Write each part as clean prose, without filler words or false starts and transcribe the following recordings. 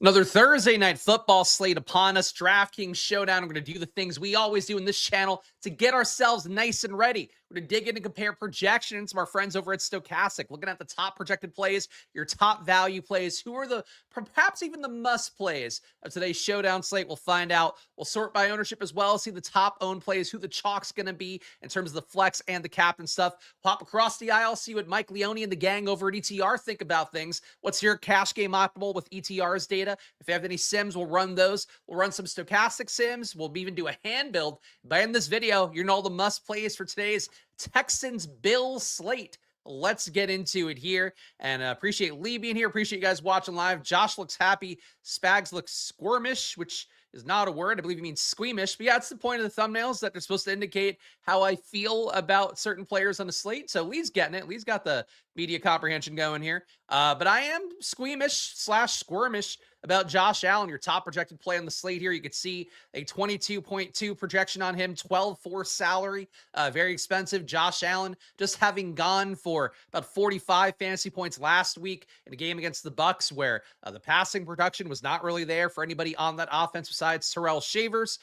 Another Thursday night football slate upon us. DraftKings Showdown. We're going to do the things we always do in this channel to get ourselves nice and ready. We're going to dig in and compare projections from our friends over at Stochastic, looking at the top projected plays, your top value plays, who are the perhaps even the must plays of today's Showdown slate. We'll find out. We'll sort by ownership as well, see the top owned plays, who the chalk's going to be in terms of the flex and the captain stuff. Pop across the aisle, see what Mike Leone and the gang over at ETR think about things. What's your cash game optimal with ETR's data? If you have any sims, we'll run those. We'll run some stochastic sims. We'll even do a hand build. By in this video, you're gonna know all the must plays for today's Texans Bills slate. Let's get into it here, and appreciate Lee being here. Appreciate you guys watching live. Josh looks happy. Spags looks squirmish, which is not a word. I believe he means squeamish. But yeah, that's the point of the thumbnails, that they're supposed to indicate how I feel about certain players on the slate. So Lee's getting it. Lee's got the media comprehension going here. But I am squeamish / squirmish about Josh Allen, your top projected play on the slate here. You could see a 22.2 projection on him, 12.4 salary, very expensive. Josh Allen just having gone for about 45 fantasy points last week in a game against the Bucs, where the passing production was not really there for anybody on that offense besides Terrell Shavers.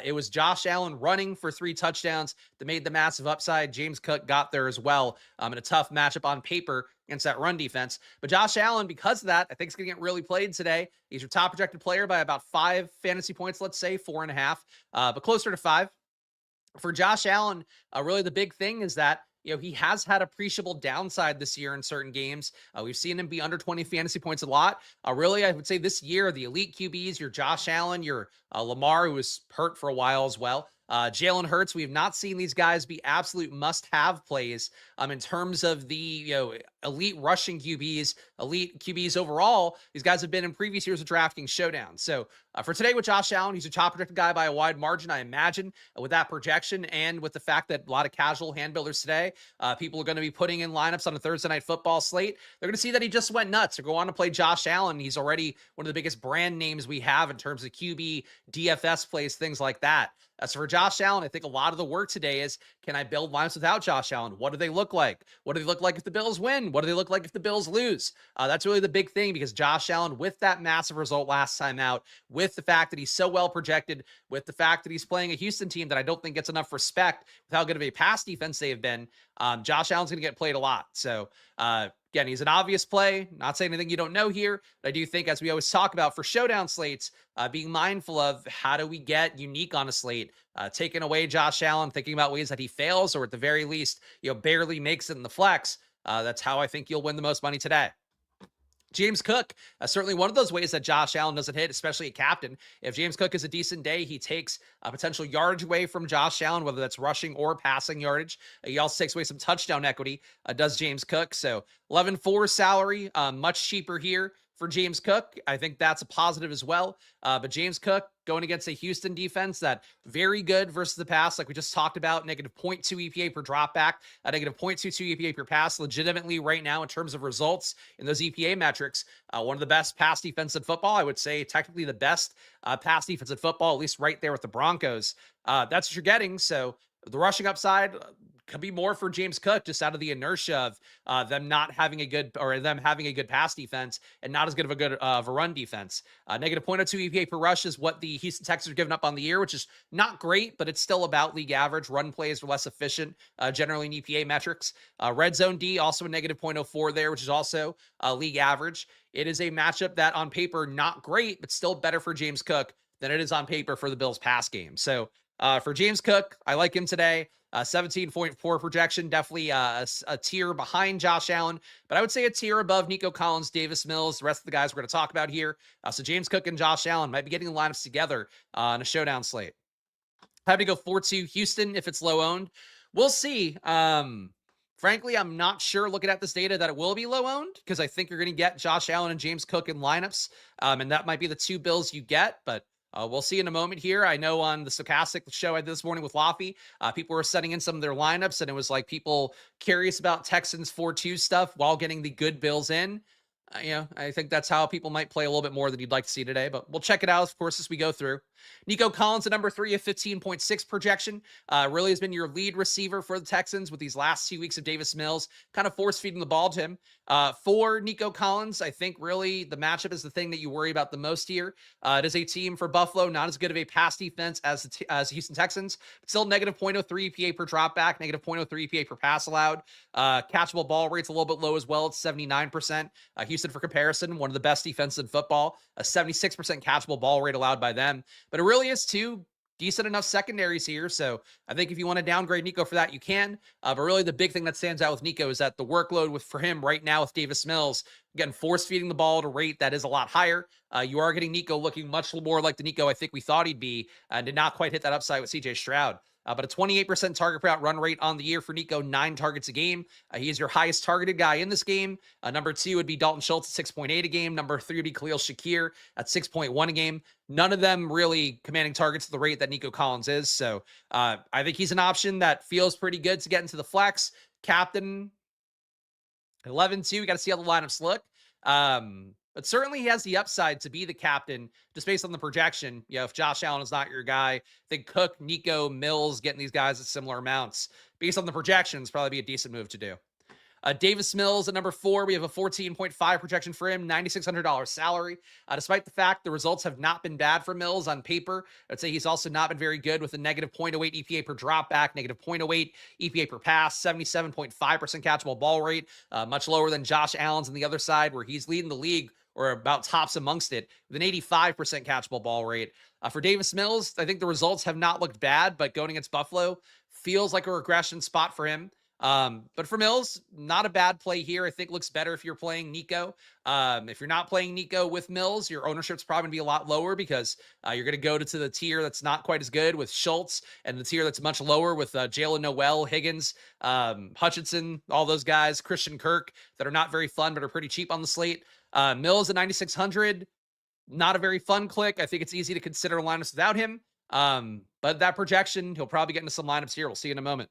It was Josh Allen running for 3 touchdowns that made the massive upside. James Cook got there as well in a tough matchup on paper against that run defense. But Josh Allen, because of that, I think is going to get really played today. He's your top projected player by about 5 fantasy points, let's say 4.5, but closer to 5. For Josh Allen, really the big thing is that he has had appreciable downside this year in certain games. We've seen him be under 20 fantasy points a lot. Really, I would say this year, the elite QBs, your Josh Allen, your Lamar, who was hurt for a while as well. Jalen Hurts, we have not seen these guys be absolute must-have plays in terms of the elite rushing QBs, elite QBs overall. These guys have been in previous years of DraftKings Showdown. So for today with Josh Allen, he's a top projected guy by a wide margin, I imagine, with that projection and with the fact that a lot of casual hand builders today, people are going to be putting in lineups on a Thursday night football slate. They're going to see that he just went nuts. They're going to play Josh Allen. He's already one of the biggest brand names we have in terms of QB, DFS plays, things like that. So for Josh Allen, I think a lot of the work today is, can I build lineups without Josh Allen? What do they look like? What do they look like if the Bills win? What do they look like if the Bills lose? That's really the big thing, because Josh Allen, with that massive result last time out, with the fact that he's so well projected, with the fact that he's playing a Houston team that I don't think gets enough respect with how good of a pass defense they have been, Josh Allen's going to get played a lot. So again, he's an obvious play. Not saying anything you don't know here, but I do think, as we always talk about for showdown slates, being mindful of how do we get unique on a slate, taking away Josh Allen, thinking about ways that he fails, or at the very least, barely makes it in the flex. That's how I think you'll win the most money today. James Cook, certainly one of those ways that Josh Allen doesn't hit, especially a captain. If James Cook is a decent day, he takes a potential yardage away from Josh Allen, whether that's rushing or passing yardage. He also takes away some touchdown equity, does James Cook. So 11.4 salary, much cheaper here for James Cook. I think that's a positive as well. But James Cook going against a Houston defense that very good versus the pass, like we just talked about, negative 0.2 EPA per dropback, negative 0.22 EPA per pass, legitimately right now in terms of results in those EPA metrics, one of the best pass defense in football. I would say technically the best pass defense in football, at least right there with the Broncos. That's what you're getting. So the rushing upside could be more for James Cook, just out of the inertia of them not having a good, or them having a good pass defense and not as good of a run defense. Negative 0.02 EPA per rush is what the Houston Texans are giving up on the year, which is not great, but it's still about league average. Run plays are less efficient, generally in EPA metrics. Red zone D, also a negative 0.04 there, which is also league average. It is a matchup that on paper, not great, but still better for James Cook than it is on paper for the Bills pass game. So for James Cook, I like him today. 17.4 projection, definitely a tier behind Josh Allen, but I would say a tier above Nico Collins, Davis Mills, the rest of the guys we're going to talk about here. So James Cook and Josh Allen might be getting the lineups together on a showdown slate. I have to go 4-2 Houston if it's low owned. We'll see. Frankly, I'm not sure, looking at this data, that it will be low owned, because I think you're going to get Josh Allen and James Cook in lineups, and that might be the 2 Bills you get, but we'll see in a moment here. I know on the Stochastic show I did this morning with Laffy, people were setting in some of their lineups, and it was like people curious about Texans 4-2 stuff while getting the good Bills in. I think that's how people might play a little bit more than you'd like to see today, but we'll check it out, of course, as we go through. Nico Collins at number 3, a 15.6 projection. Really has been your lead receiver for the Texans with these last 2 weeks of Davis Mills, kind of force feeding the ball to him. For Nico Collins, I think really the matchup is the thing that you worry about the most here. It is a team for Buffalo, not as good of a pass defense as the Houston Texans, but still negative 0.03 EPA per dropback, negative 0.03 EPA per pass allowed. Catchable ball rate's a little bit low as well. It's 79%. Houston, for comparison, one of the best defenses in football, a 76% catchable ball rate allowed by them. But it really is two decent enough secondaries here. So I think if you want to downgrade Nico for that, you can. But really the big thing that stands out with Nico is that the workload for him right now with Davis Mills, again, force feeding the ball at a rate that is a lot higher. You are getting Nico looking much more like the Nico I think we thought he'd be, and did not quite hit that upside with CJ Stroud. But a 28% target per out run rate on the year for Nico, 9 targets a game. He is your highest targeted guy in this game. Number 2 would be Dalton Schultz at 6.8 a game. Number 3 would be Khalil Shakir at 6.1 a game. None of them really commanding targets at the rate that Nico Collins is. So I think he's an option that feels pretty good to get into the flex. Captain 11-2. We got to see how the lineups look. But certainly he has the upside to be the captain just based on the projection. You know, if Josh Allen is not your guy, I think Cook, Nico, Mills, getting these guys at similar amounts based on the projections probably be a decent move to do. Davis Mills at number 4, we have a 14.5 projection for him, $9,600 salary. Despite the fact the results have not been bad for Mills on paper, I'd say he's also not been very good with a negative 0.08 EPA per dropback, negative 0.08 EPA per pass, 77.5% catchable ball rate, much lower than Josh Allen's on the other side where he's leading the league or about tops amongst it with an 85% catchable ball rate. For Davis Mills, I think the results have not looked bad, but going against Buffalo feels like a regression spot for him. But for Mills, not a bad play here. I think looks better if you're playing Nico. If you're not playing Nico with Mills, your ownership's probably going to be a lot lower because you're going to go to the tier that's not quite as good with Schultz and the tier that's much lower with Jalen Noel, Higgins, Hutchinson, all those guys, Christian Kirk that are not very fun but are pretty cheap on the slate. Mills at 9,600, not a very fun click. I think it's easy to consider lineups without him. But that projection, he'll probably get into some lineups here. We'll see in a moment.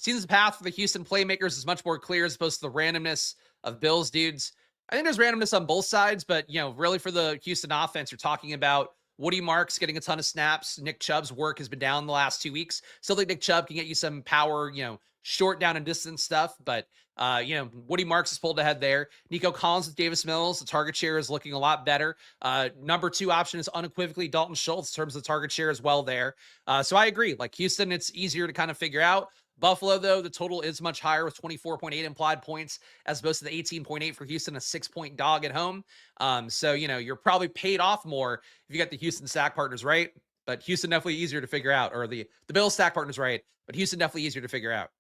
Seems the path for the Houston playmakers is much more clear as opposed to the randomness of Bills dudes. I think there's randomness on both sides, but, you know, really for the Houston offense, you're talking about Woody Marks getting a ton of snaps. Nick Chubb's work has been down the last 2 weeks. Still think Nick Chubb can get you some power, you know, short down and distance stuff, but, you know, Woody Marks is pulled ahead there. Nico Collins with Davis Mills, the target share is looking a lot better. Number 2 option is unequivocally Dalton Schultz in terms of the target share as well there. So I agree. Like Houston, it's easier to kind of figure out. Buffalo, though, the total is much higher with 24.8 implied points as opposed to the 18.8 for Houston, a 6-point dog at home. So, you know, you're probably paid off more if you got the Houston stack partners right, but Houston definitely easier to figure out, or the Bills stack partners right, but Houston definitely easier to figure out.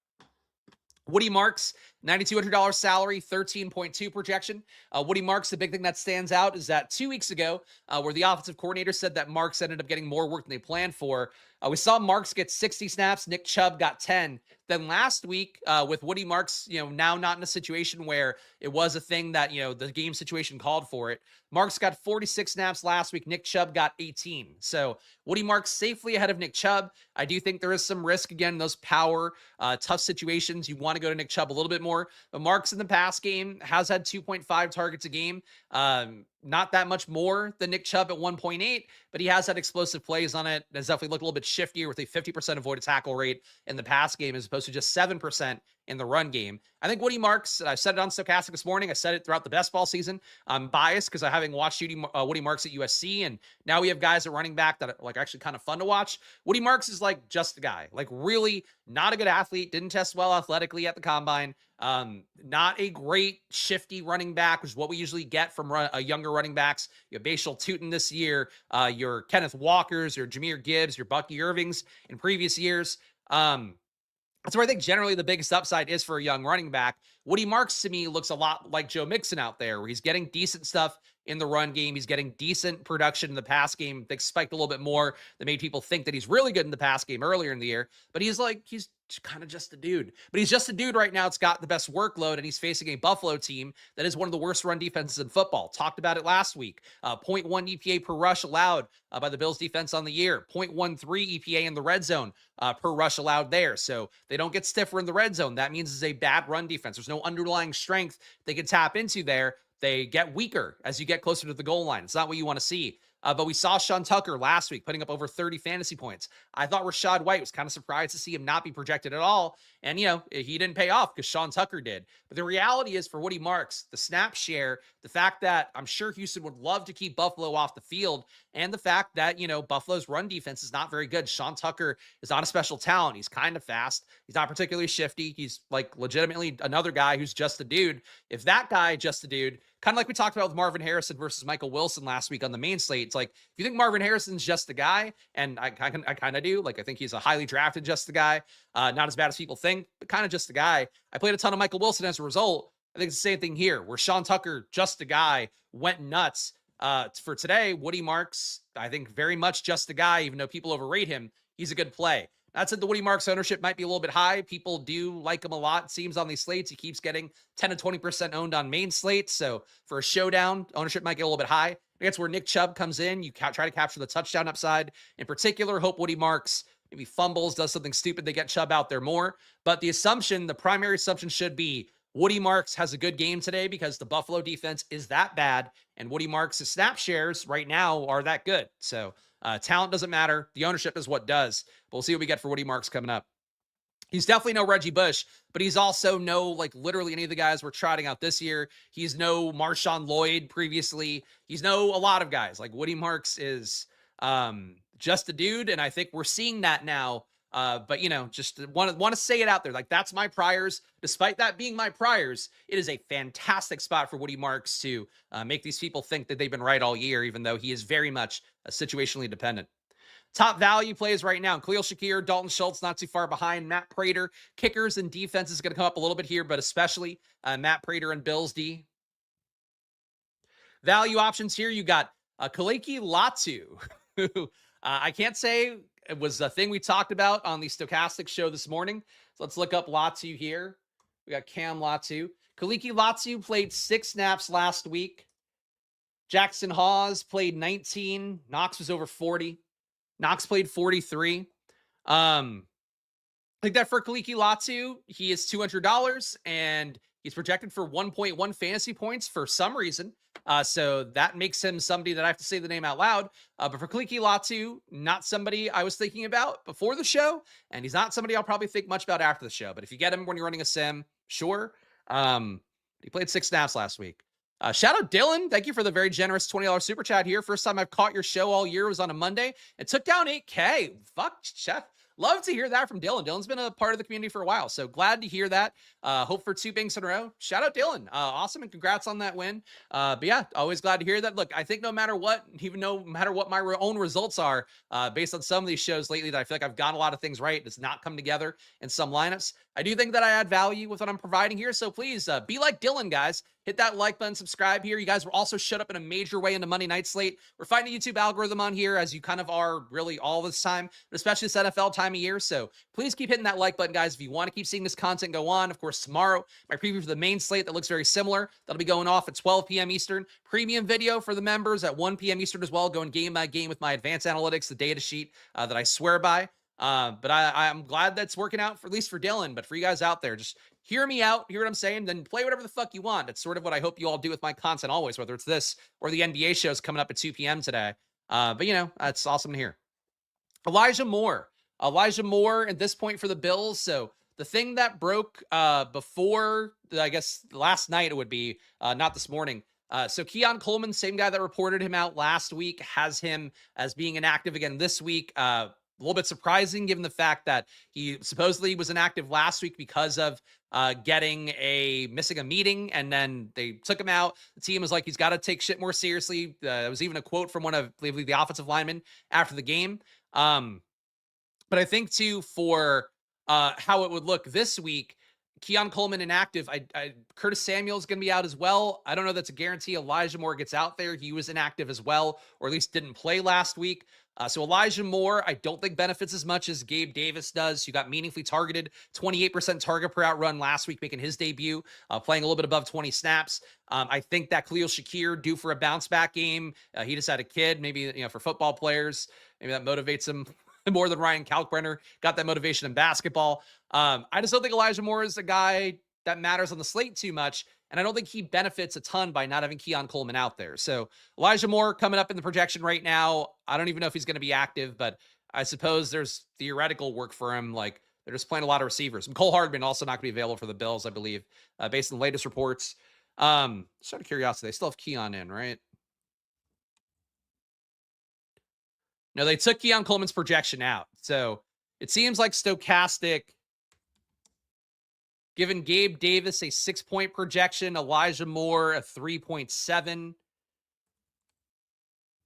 Woody Marks, $9,200 salary, 13.2 projection. Woody Marks, the big thing that stands out is that 2 weeks ago, where the offensive coordinator said that Marks ended up getting more work than they planned for, we saw Marks get 60 snaps. Nick Chubb got 10. Then last week, with Woody Marks, you know, now not in a situation where it was a thing that, you know, the game situation called for it. Marks got 46 snaps last week. Nick Chubb got 18. So Woody Marks safely ahead of Nick Chubb. I do think there is some risk, again, in those power, tough situations. You want to go to Nick Chubb a little bit more. But Marks in the past game has had 2.5 targets a game. Not that much more than Nick Chubb at 1.8, but he has had explosive plays on it. Has definitely looked a little bit shiftier with a 50% avoided tackle rate in the pass game as opposed to just 7% in the run game. I think Woody Marks, I said it on Stochastic this morning. I said it throughout the best ball season. I'm biased because I having watched Woody Marks at USC, and now we have guys at running back that are like actually kind of fun to watch. Woody Marks is like just a guy, like really not a good athlete, didn't test well athletically at the combine. Not a great shifty running back, which is what we usually get from younger running backs. You have Bashal Tutin this year, your Kenneth Walkers, your Jahmyr Gibbs, your Bucky Irvings in previous years. That's where I think generally the biggest upside is for a young running back. Woody Marks to me looks a lot like Joe Mixon out there, where he's getting decent stuff in the run game. He's getting decent production in the pass game. They spiked a little bit more that made people think that he's really good in the pass game earlier in the year. But he's kind of just a dude. But he's just a dude right now. It's got the best workload, and he's facing a Buffalo team that is one of the worst run defenses in football. Talked about it last week. 0.1 EPA per rush allowed by the Bills defense on the year. 0.13 EPA in the red zone per rush allowed there. So they don't get stiffer in the red zone. That means it's a bad run defense. There's no underlying strength they can tap into there. They get weaker as you get closer to the goal line. It's not what you want to see. But we saw Sean Tucker last week putting up over 30 fantasy points. I thought Rashad White was kind of surprised to see him not be projected at all. And, he didn't pay off because Sean Tucker did. But the reality is for Woody Marks, the snap share, the fact that I'm sure Houston would love to keep Buffalo off the field, and the fact that, Buffalo's run defense is not very good. Sean Tucker is not a special talent. He's kind of fast. He's not particularly shifty. He's like legitimately another guy who's just a dude. If that guy, just a dude, kind of like we talked about with Marvin Harrison versus Michael Wilson last week on the main slate. It's like, if you think Marvin Harrison's just a guy, and I kind of do, like, I think he's a highly drafted just a guy, not as bad as people think, but kind of just a guy. I played a ton of Michael Wilson as a result. I think it's the same thing here, where Sean Tucker, just a guy, went nuts. For today, Woody Marks, I think very much just a guy, even though people overrate him. He's a good play. That said, the Woody Marks ownership might be a little bit high. People do like him a lot, it seems, on these slates. He keeps getting 10 to 20% owned on main slates. So for a showdown, ownership might get a little bit high. That's where Nick Chubb comes in. You try to capture the touchdown upside. In particular, hope Woody Marks maybe fumbles, does something stupid to get Chubb out there more. But the primary assumption should be Woody Marks has a good game today because the Buffalo defense is that bad, and Woody Marks' snap shares right now are that good. So talent doesn't matter. The ownership is what does. But we'll see what we get for Woody Marks coming up. He's definitely no Reggie Bush, but he's also no, like, literally any of the guys we're trotting out this year. He's no Marshawn Lloyd previously. He's no a lot of guys. Like, Woody Marks is just a dude, and I think we're seeing that now. But, just want to say it out there. Like, that's my priors. Despite that being my priors, it is a fantastic spot for Woody Marks to make these people think that they've been right all year, even though he is very much situationally dependent. Top value plays right now: Khalil Shakir, Dalton Schultz, not too far behind. Matt Prater. Kickers and defense is going to come up a little bit here, but especially Matt Prater and Bills D. Value options here, you got Kaleki Latu, who I can't say it was a thing we talked about on the Stochastic show this morning. So let's look up Latu here. We got Cam Latu. Kaleki Latu played 6 snaps last week. Jackson Hawes played 19. Knox was over 40. Knox played 43. I think that for Kaleki Latu, he is $200, and he's projected for 1.1 fantasy points for some reason. So that makes him somebody that I have to say the name out loud. But for Kaleki Latu, not somebody I was thinking about before the show, and he's not somebody I'll probably think much about after the show. But if you get him when you're running a sim, sure. He played 6 snaps last week. Shout out Dylan. Thank you for the very generous $20 super chat here. First time I've caught your show all year was on a Monday. It took down 8K. Fuck, chef. Love to hear that from Dylan. Dylan's been a part of the community for a while, so glad to hear that. Hope for 2 binks in a row. Shout out Dylan. Awesome, and congrats on that win. But yeah, always glad to hear that. Look, I think no matter what, even no matter what my own results are, based on some of these shows lately that I feel like I've got a lot of things right, it's not come together in some lineups. I do think that I add value with what I'm providing here, so please be like Dylan, guys. Hit that like button, subscribe here. You guys will also shut up in a major way in the Monday night slate. We're fighting the YouTube algorithm on here, as you kind of are really all this time, but especially this NFL time of year. So please keep hitting that like button, guys, if you want to keep seeing this content go on. Of course, tomorrow, my preview for the main slate that looks very similar. That'll be going off at 12 p.m. Eastern. Premium video for the members at 1 p.m. Eastern as well, going game by game with my advanced analytics, the data sheet that I swear by. But I'm glad that's working out, for at least for Dylan. But for you guys out there, just hear me out, hear what I'm saying, then play whatever the fuck you want. That's sort of what I hope you all do with my content always, whether it's this or the NBA shows coming up at 2 p.m. today. But that's awesome to hear. Elijah Moore at this point for the Bills. So the thing that broke before, I guess last night it would be, not this morning. So Keon Coleman, same guy that reported him out last week, has him as being inactive again this week. A little bit surprising given the fact that he supposedly was inactive last week because of missing a meeting, and then they took him out. The team was like, he's got to take shit more seriously. There was even a quote from one of, I believe, the offensive linemen after the game. But I think too, for how it would look this week, Keon Coleman inactive. Curtis Samuel's going to be out as well. I don't know that's a guarantee. Elijah Moore gets out there. He was inactive as well, or at least didn't play last week. So Elijah Moore, I don't think benefits as much as Gabe Davis does. You got meaningfully targeted, 28% target per out run last week, making his debut, playing a little bit above 20 snaps. I think that Khalil Shakir due for a bounce back game. He just had a kid, maybe, for football players, maybe that motivates him more than Ryan Kalkbrenner got that motivation in basketball. I just don't think Elijah Moore is a guy that matters on the slate too much. And I don't think he benefits a ton by not having Keon Coleman out there. So Elijah Moore coming up in the projection right now. I don't even know if he's going to be active, but I suppose there's theoretical work for him. Like, they're just playing a lot of receivers. And Cole Hardman also not going to be available for the Bills, I believe, based on the latest reports. Just out of curiosity, they still have Keon in, right? No, they took Keon Coleman's projection out. So it seems like Stochastic given Gabe Davis a 6-point projection, Elijah Moore a 3.7,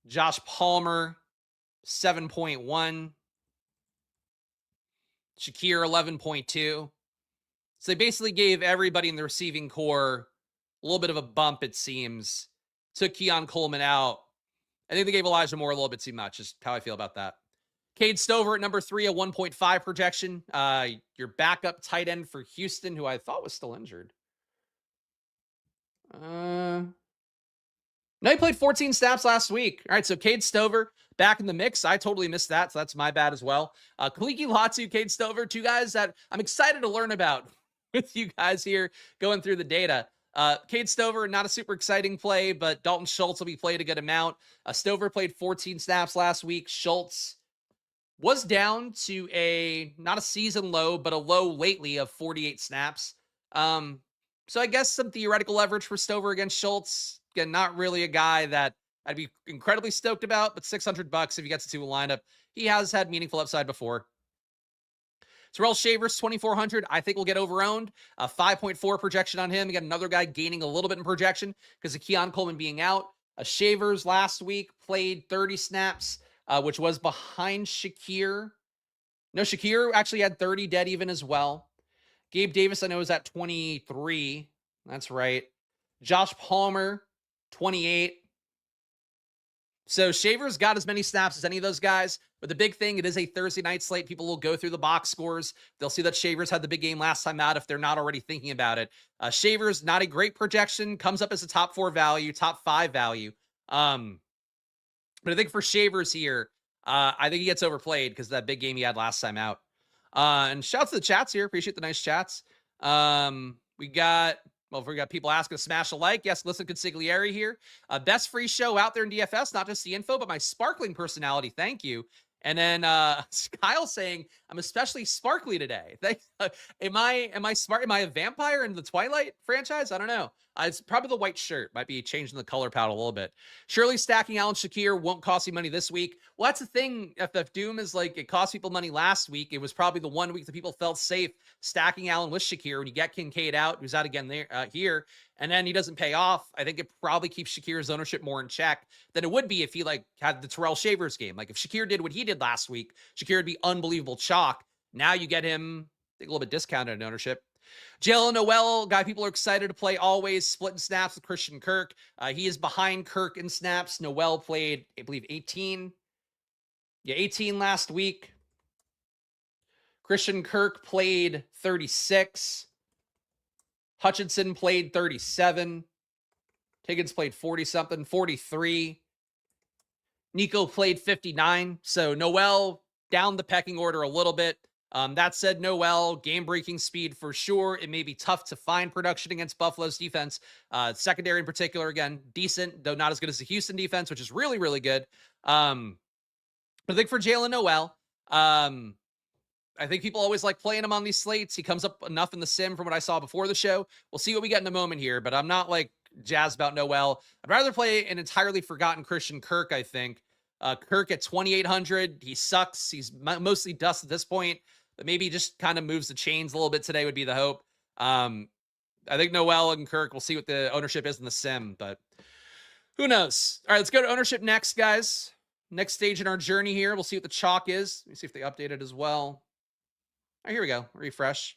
Josh Palmer 7.1, Shakir 11.2. So they basically gave everybody in the receiving core a little bit of a bump, it seems. Took Keon Coleman out. I think they gave Elijah Moore a little bit too much, is how I feel about that. Cade Stover at number 3, a 1.5 projection. Your backup tight end for Houston, who I thought was still injured. No, he played 14 snaps last week. All right, so Cade Stover back in the mix. I totally missed that, so that's my bad as well. Kaliki Latu, Cade Stover, two guys that I'm excited to learn about with you guys here going through the data. Cade Stover, not a super exciting play, but Dalton Schultz will be played a good amount. Stover played 14 snaps last week. Schultz was down to not a season low, but a low lately of 48 snaps. So I guess some theoretical leverage for Stover against Schultz. Again, not really a guy that I'd be incredibly stoked about, but $600 if he gets into a lineup. He has had meaningful upside before. Terrell Shavers, 2,400. I think we'll get overowned. A 5.4 projection on him. Again, another guy gaining a little bit in projection because of Keon Coleman being out. Shavers last week played 30 snaps, which was behind Shakir. No, Shakir actually had 30 dead even as well. Gabe Davis, I know, is at 23. That's right. Josh Palmer, 28. So Shavers got as many snaps as any of those guys. But the big thing, it is a Thursday night slate. People will go through the box scores. They'll see that Shavers had the big game last time out if they're not already thinking about it. Shavers, not a great projection. Comes up as a top 4 value, top 5 value. But I think for Shavers here, I think he gets overplayed because of that big game he had last time out. And shouts to the chats here. Appreciate the nice chats. We got people asking to smash a like. Yes, listen, Consigliere here. Best free show out there in DFS, not just the info, but my sparkling personality. Thank you. And then Kyle saying, I'm especially sparkly today. Am I smart? Am I a vampire in the Twilight franchise? I don't know. It's probably the white shirt. Might be changing the color palette a little bit. Surely stacking Allen Shakir won't cost you money this week. Well, that's the thing. FF Doom is like, it cost people money last week. It was probably the 1 week that people felt safe stacking Allen with Shakir. When you get Kincaid out, who's out again there here, and then he doesn't pay off, I think it probably keeps Shakir's ownership more in check than it would be if he had the Terrell Shavers game. Like if Shakir did what he did last week, Shakir would be unbelievable chalk. Now you get him, I think, a little bit discounted in ownership. Jalen Noel, guy people are excited to play always, splitting snaps with Christian Kirk. He is behind Kirk in snaps. Noel played, I believe, 18. Yeah, 18 last week. Christian Kirk played 36. Hutchinson played 37. Higgins played 40-something, 43. Nico played 59. So Noel down the pecking order a little bit. That said, Noel, game-breaking speed for sure. It may be tough to find production against Buffalo's defense. Secondary in particular, again, decent, though not as good as the Houston defense, which is really, really good. But I think for Jalen Noel, I think people always like playing him on these slates. He comes up enough in the sim from what I saw before the show. We'll see what we get in a moment here, but I'm not jazzed about Noel. I'd rather play an entirely forgotten Christian Kirk, I think. Kirk at 2,800. He sucks. He's mostly dust at this point. But maybe just kind of moves the chains a little bit today would be the hope. I think Noel and Kirk, we'll see what the ownership is in the sim, but who knows? All right, let's go to ownership next, guys. Next stage in our journey here. We'll see what the chalk is. Let me see if they update it as well. All right, here we go. Refresh.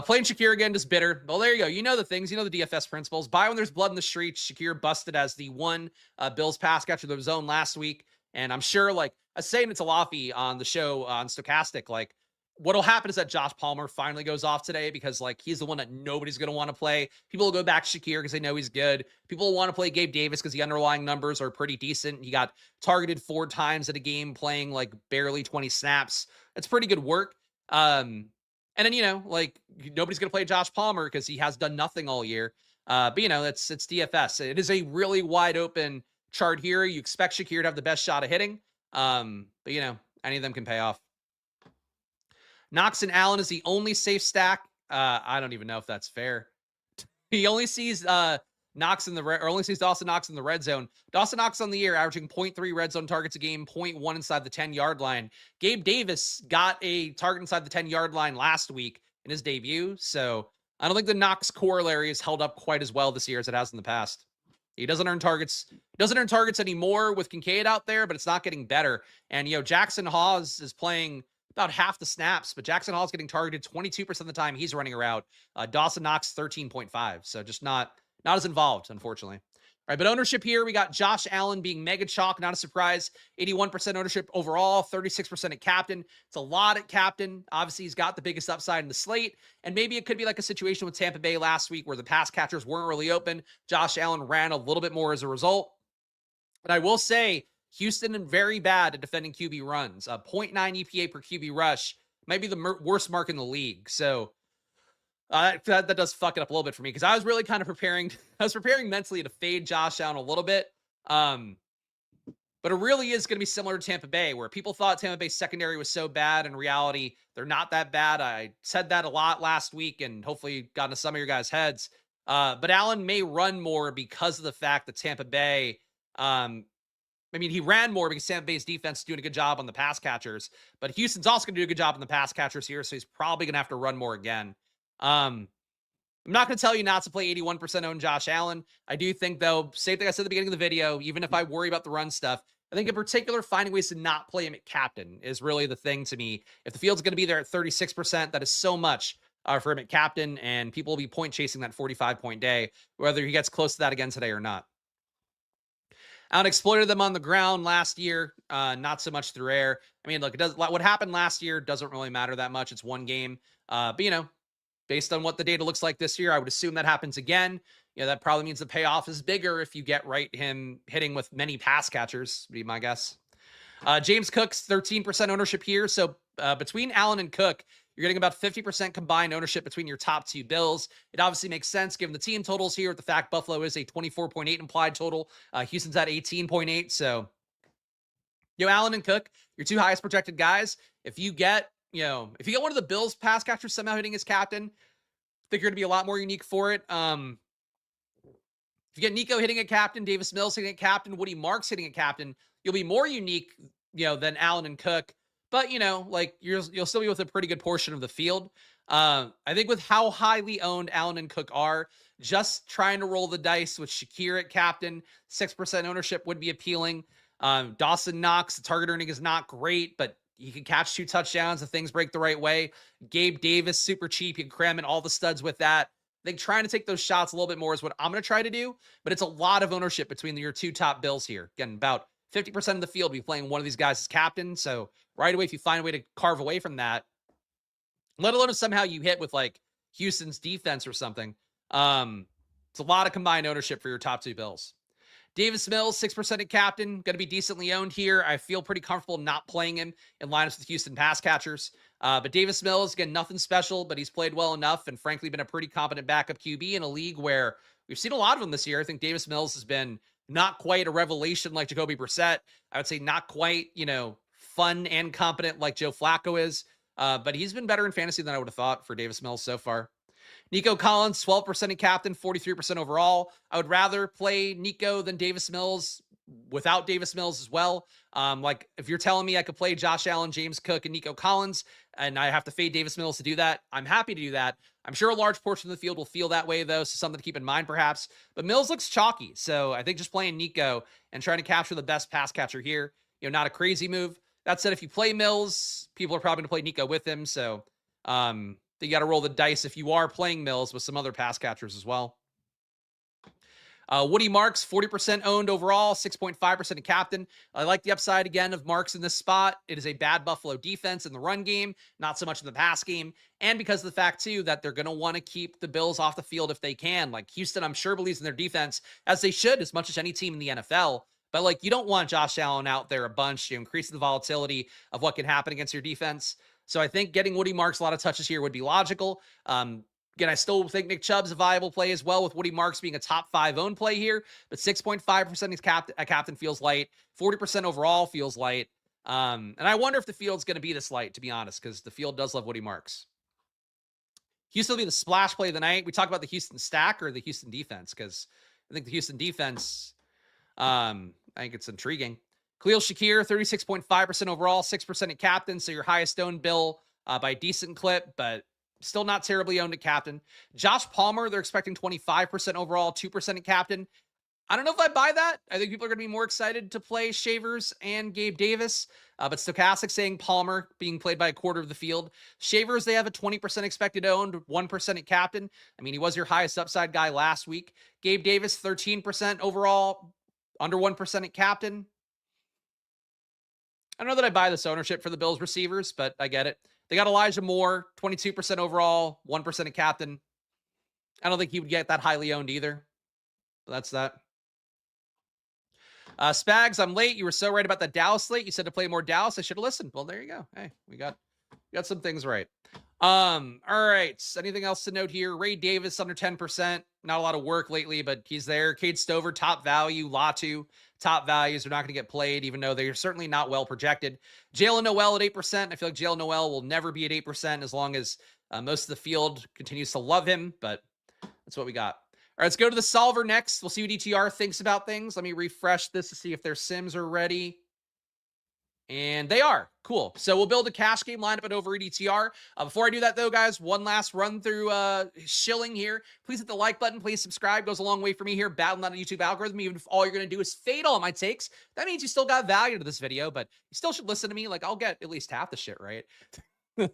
Playing Shakir again, just bitter. Well, there you go. You know the things. You know the DFS principles. Buy when there's blood in the streets. Shakir busted as the one Bills pass catcher of the zone last week. And I'm sure, I was saying to Laffy on the show on Stochastic, what'll happen is that Josh Palmer finally goes off today because he's the one that nobody's going to want to play. People will go back to Shakir because they know he's good. People will want to play Gabe Davis because the underlying numbers are pretty decent. He got targeted 4 times at a game playing barely 20 snaps. That's pretty good work. And And then, like nobody's going to play Josh Palmer because he has done nothing all year. But it's DFS. It is a really wide open chart here. You expect Shakir to have the best shot of hitting. But any of them can pay off. Knox and Allen is the only safe stack. I don't even know if that's fair. He only sees Knox in the red, or only sees Dawson Knox in the red zone. Dawson Knox on the year, averaging 0.3 red zone targets a game, 0.1 inside the 10-yard line. Gabe Davis got a target inside the 10-yard line last week in his debut. So I don't think the Knox corollary has held up quite as well this year as it has in the past. He doesn't earn targets anymore with Kincaid out there, but it's not getting better. And, Jackson Hawes is playing about half the snaps, but Jackson Hall's getting targeted 22% of the time he's running a route. Dawson Knox 13.5. So just not as involved, unfortunately. All right, but ownership here, we got Josh Allen being mega chalk, not a surprise. 81% ownership overall, 36% at captain. It's a lot at captain. Obviously, he's got the biggest upside in the slate, and maybe it could be like a situation with Tampa Bay last week where the pass catchers weren't really open. Josh Allen ran a little bit more as a result. And I will say, Houston very bad at defending QB runs. 0.9 EPA per QB rush might be the worst mark in the league. So that does fuck it up a little bit for me because I was really kind of preparing. I was preparing mentally to fade Josh Allen a little bit. But it really is going to be similar to Tampa Bay, where people thought Tampa Bay's secondary was so bad. In reality, they're not that bad. I said that a lot last week and hopefully got into some of your guys' heads. But Allen may run more because of the fact that Tampa Bay, he ran more because Tampa Bay's defense is doing a good job on the pass catchers, but Houston's also going to do a good job on the pass catchers here, so he's probably going to have to run more again. I'm not going to tell you not to play 81% own Josh Allen. I do think, though, same thing I said at the beginning of the video, even if I worry about the run stuff, I think in particular, finding ways to not play him at captain is really the thing to me. If the field's going to be there at 36%, that is so much for him at captain, and people will be point chasing that 45-point day, whether he gets close to that again today or not. Allen exploited them on the ground last year, not so much through air. Look, what happened last year doesn't really matter that much. It's one game. But, based on what the data looks like this year, I would assume that happens again. That probably means the payoff is bigger if you get him hitting with many pass catchers, would be my guess. James Cook's 13% ownership here. So between Allen and Cook, you're getting about 50% combined ownership between your top two Bills. It obviously makes sense given the team totals here, with the fact Buffalo is a 24.8 implied total. Houston's at 18.8. So, Allen and Cook, your two highest projected guys. If you get one of the Bills pass catchers somehow hitting his captain, I think you're going to be a lot more unique for it. If you get Nico hitting a captain, Davis Mills hitting a captain, Woody Marks hitting a captain, you'll be more unique, than Allen and Cook. But, you'll still be with a pretty good portion of the field. I think with how highly owned Allen and Cook are, just trying to roll the dice with Shakir at captain, 6% ownership would be appealing. Dawson Knox, the target earning is not great, but you can catch 2 touchdowns if things break the right way. Gabe Davis, super cheap. You can cram in all the studs with that. I think trying to take those shots a little bit more is what I'm going to try to do, but it's a lot of ownership between your two top Bills here. Again, about 50% of the field will be playing one of these guys as captain. So right away, if you find a way to carve away from that, let alone if somehow you hit with like Houston's defense or something, it's a lot of combined ownership for your top two Bills. Davis Mills, 6% at captain, going to be decently owned here. I feel pretty comfortable not playing him in lineups with Houston pass catchers. But Davis Mills, again, nothing special, but he's played well enough and frankly been a pretty competent backup QB in a league where we've seen a lot of them this year. I think Davis Mills has been not quite a revelation like Jacoby Brissett. I would say not quite, fun and competent like Joe Flacco is. But he's been better in fantasy than I would have thought for Davis Mills so far. Nico Collins, 12% at captain, 43% overall. I would rather play Nico than Davis Mills without Davis Mills as well. If you're telling me I could play Josh Allen, James Cook, and Nico Collins, and I have to fade Davis Mills to do that, I'm happy to do that. I'm sure a large portion of the field will feel that way, though, so something to keep in mind, perhaps. But Mills looks chalky, so I think just playing Nico and trying to capture the best pass catcher here, not a crazy move. That said, if you play Mills, people are probably going to play Nico with him, so you got to roll the dice if you are playing Mills with some other pass catchers as well. Woody Marks, 40% owned overall, 6.5% a captain. I like the upside again of Marks in this spot. It is a bad Buffalo defense in the run game, not so much in the pass game. And because of the fact, too, that they're going to want to keep the Bills off the field if they can. Like Houston, I'm sure, believes in their defense, as they should, as much as any team in the NFL. But you don't want Josh Allen out there a bunch, increasing the volatility of what can happen against your defense. So I think getting Woody Marks a lot of touches here would be logical. Again, I still think Nick Chubb's a viable play as well, with Woody Marks being a top 5 own play here, but 6.5% he's captain feels light. 40% overall feels light. And I wonder if the field's going to be this light, to be honest, because the field does love Woody Marks. Houston will be the splash play of the night. We talk about the Houston stack or the Houston defense, because I think the Houston defense, I think it's intriguing. Khalil Shakir, 36.5% overall, 6% at captain. So your highest owned Bill by a decent clip, but still not terribly owned at captain. Josh Palmer, they're expecting 25% overall, 2% at captain. I don't know if I buy that. I think people are going to be more excited to play Shavers and Gabe Davis, but Stochastic saying Palmer being played by a quarter of the field. Shavers, they have a 20% expected owned, 1% at captain. I mean, he was your highest upside guy last week. Gabe Davis, 13% overall, under 1% at captain. I don't know that I buy this ownership for the Bills receivers, but I get it. They got Elijah Moore, 22% overall, 1% at captain. I don't think he would get that highly owned either. But that's that. Spags, I'm late. You were so right about the Dallas slate. You said to play more Dallas. I should have listened. Well, there you go. Hey, we got some things right. All right. Anything else to note here? Ray Davis under 10%. Not a lot of work lately, but he's there. Cade Stover, top value. Latu, top values. They're not going to get played, even though they're certainly not well projected. Jalen Noel at 8%. I feel like Jalen Noel will never be at 8% as long as most of the field continues to love him, but that's what we got. All right, let's go to the solver next. We'll see what ETR thinks about things. Let me refresh this to see if their sims are ready. And they are. Cool. So we'll build a cash game lineup at over at ETR. Before I do that, though, guys, one last run through shilling here. Please hit the like button. Please subscribe. Goes a long way for me here, battling on the YouTube algorithm. Even if all you're going to do is fade all my takes, that means you still got value to this video, but you still should listen to me. Like, I'll get at least half the shit right.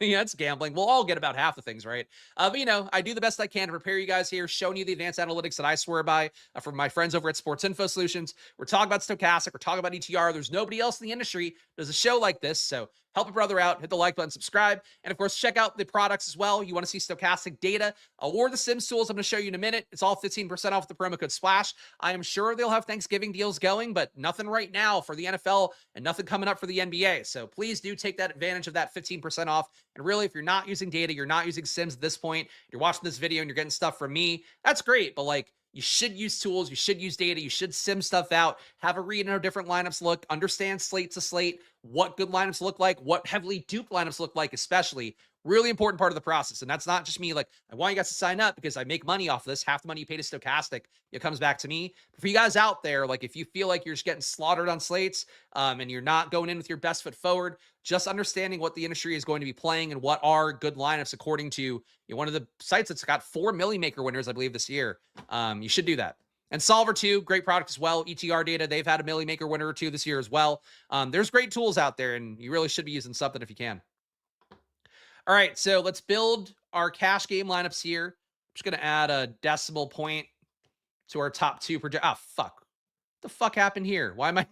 Yeah, it's gambling. We'll all get about half the things right. But, you know, I do the best I can to prepare you guys here, showing you the advanced analytics that I swear by from my friends over at Sports Info Solutions. We're talking about Stochastic. We're talking about ETR. There's nobody else in the industry that does a show like this. So help a brother out. Hit the like button, subscribe. And, of course, check out the products as well. You want to see Stochastic data or the Sims tools I'm going to show you in a minute. It's all 15% off the promo code SPLASH. I am sure they'll have Thanksgiving deals going, but nothing right now for the NFL and nothing coming up for the NBA. So please do take that advantage of that 15% off. And really, if you're not using data, you're not using Sims at this point, you're watching this video and you're getting stuff from me, that's great. But like, you should use tools, you should use data, you should sim stuff out, have a read on how different lineups look, understand slate to slate, what good lineups look like, what heavily duped lineups look like, especially. Really important part of the process. And that's not just me. Like, I want you guys to sign up because I make money off of this. Half the money you pay to Stochastic, it comes back to me. But for you guys out there, like if you feel like you're just getting slaughtered on slates and you're not going in with your best foot forward, just understanding what the industry is going to be playing and what are good lineups according to one of the sites that's got 4 Milli Maker winners, I believe, this year. You should do that. And Solver 2, great product as well. ETR data, they've had a Milli Maker winner or two this year as well. There's great tools out there, and you really should be using something if you can. All right, so let's build our cash game lineups here. I'm just going to add a decimal point to our top 2 project. Ah, fuck. What the fuck happened here? Why am I...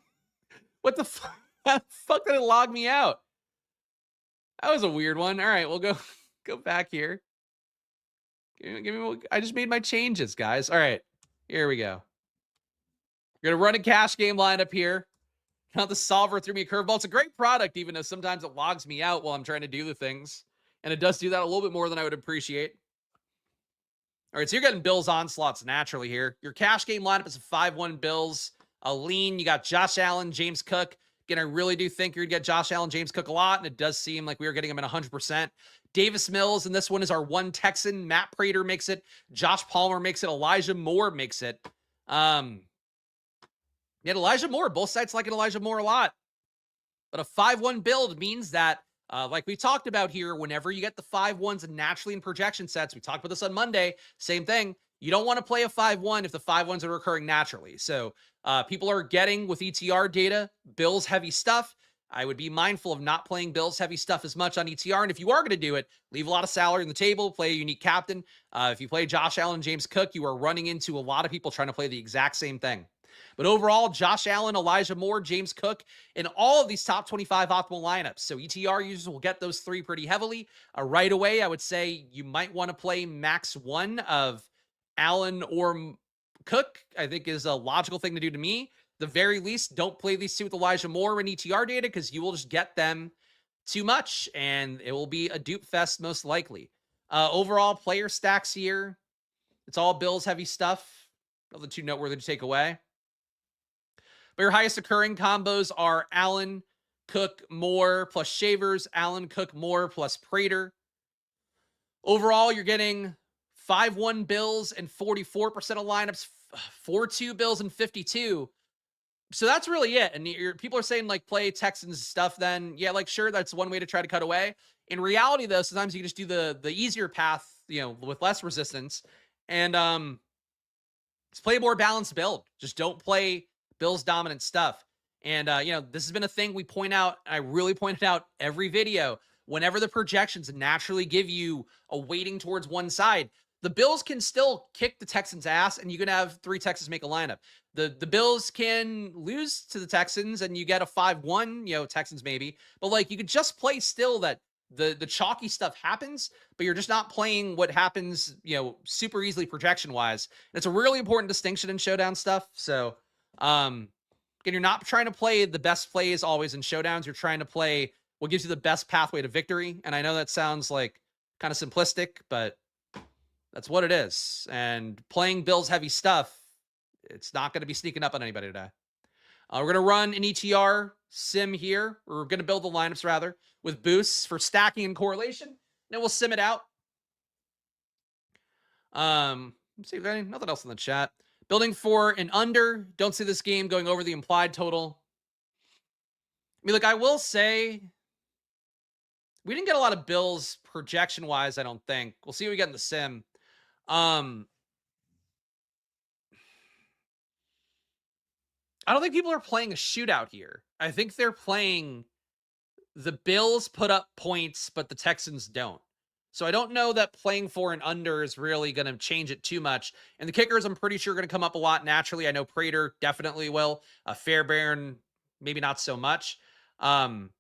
What the fuck? How the fuck did it log me out? That was a weird one. All right, we'll go back here. Give me. I just made my changes, guys. All right, here we go. We're going to run a cash game lineup here. Now the solver threw me a curveball. It's a great product, even though sometimes it logs me out while I'm trying to do the things. And it does do that a little bit more than I would appreciate. All right, so you're getting Bills onslaughts naturally here. Your cash game lineup is a 5-1 Bills. A lean, you got Josh Allen, James Cook. Again, I really do think you're going to get Josh Allen, James Cook a lot, and it does seem like we are getting him at 100%. Davis Mills, and this one is our one Texan. Matt Prater makes it. Josh Palmer makes it. Elijah Moore makes it. Yeah, Elijah Moore. Both sites like Elijah Moore a lot. But a 5-1 build means that, like we talked about here, whenever you get the 5-1s naturally in projection sets, we talked about this on Monday, same thing. You don't want to play a 5-1 if the 5-1s are occurring naturally. So people are getting, with ETR data, Bills heavy stuff. I would be mindful of not playing Bills heavy stuff as much on ETR. And if you are going to do it, leave a lot of salary on the table, play a unique captain. If you play Josh Allen, James Cook, you are running into a lot of people trying to play the exact same thing. But overall, Josh Allen, Elijah Moore, James Cook, in all of these top 25 optimal lineups. So ETR users will get those 3 pretty heavily. Right away, I would say you might want to play max 1 of Allen or Cook, I think is a logical thing to do to me. The very least, don't play these 2 with Elijah Moore and ETR data because you will just get them too much, and it will be a dupe fest most likely. Overall player stacks here, it's all Bills heavy stuff. Nothing too noteworthy to take away. But your highest occurring combos are Allen, Cook, Moore plus Shavers, Allen, Cook, Moore plus Prater. Overall, you're getting 5-1 Bills and 44% of lineups, 4-2 Bills and 52. So that's really it. And people are saying like play Texans stuff then. Yeah, like sure, that's one way to try to cut away. In reality though, sometimes you can just do the easier path, with less resistance. And just play a more balanced build. Just don't play Bills dominant stuff. And this has been a thing we point out. I really pointed out every video. Whenever the projections naturally give you a weighting towards one side, the Bills can still kick the Texans' ass, and you can have 3 Texans make a lineup. The Bills can lose to the Texans, and you get a 5-1, Texans maybe. But, like, you could just play still that the chalky stuff happens, but you're just not playing what happens, super easily projection-wise. And it's a really important distinction in Showdown stuff. So, again, you're not trying to play the best plays always in Showdowns. You're trying to play what gives you the best pathway to victory. And I know that sounds like kind of simplistic, but that's what it is. And playing Bills heavy stuff, it's not going to be sneaking up on anybody today. We're going to run an ETR sim here. We're going to build the lineups rather with boosts for stacking and correlation. Then we'll sim it out. Let's see if there's nothing else in the chat. Building for an under. Don't see this game going over the implied total. I mean, I will say we didn't get a lot of Bills projection wise, I don't think. We'll see what we get in the sim. I don't think people are playing a shootout here. I think they're playing the Bills put up points, but the Texans don't. So I don't know that playing for an under is really going to change it too much. And the kickers, I'm pretty sure, are going to come up a lot naturally. I know Prater definitely will. Fairbairn, maybe not so much. Look,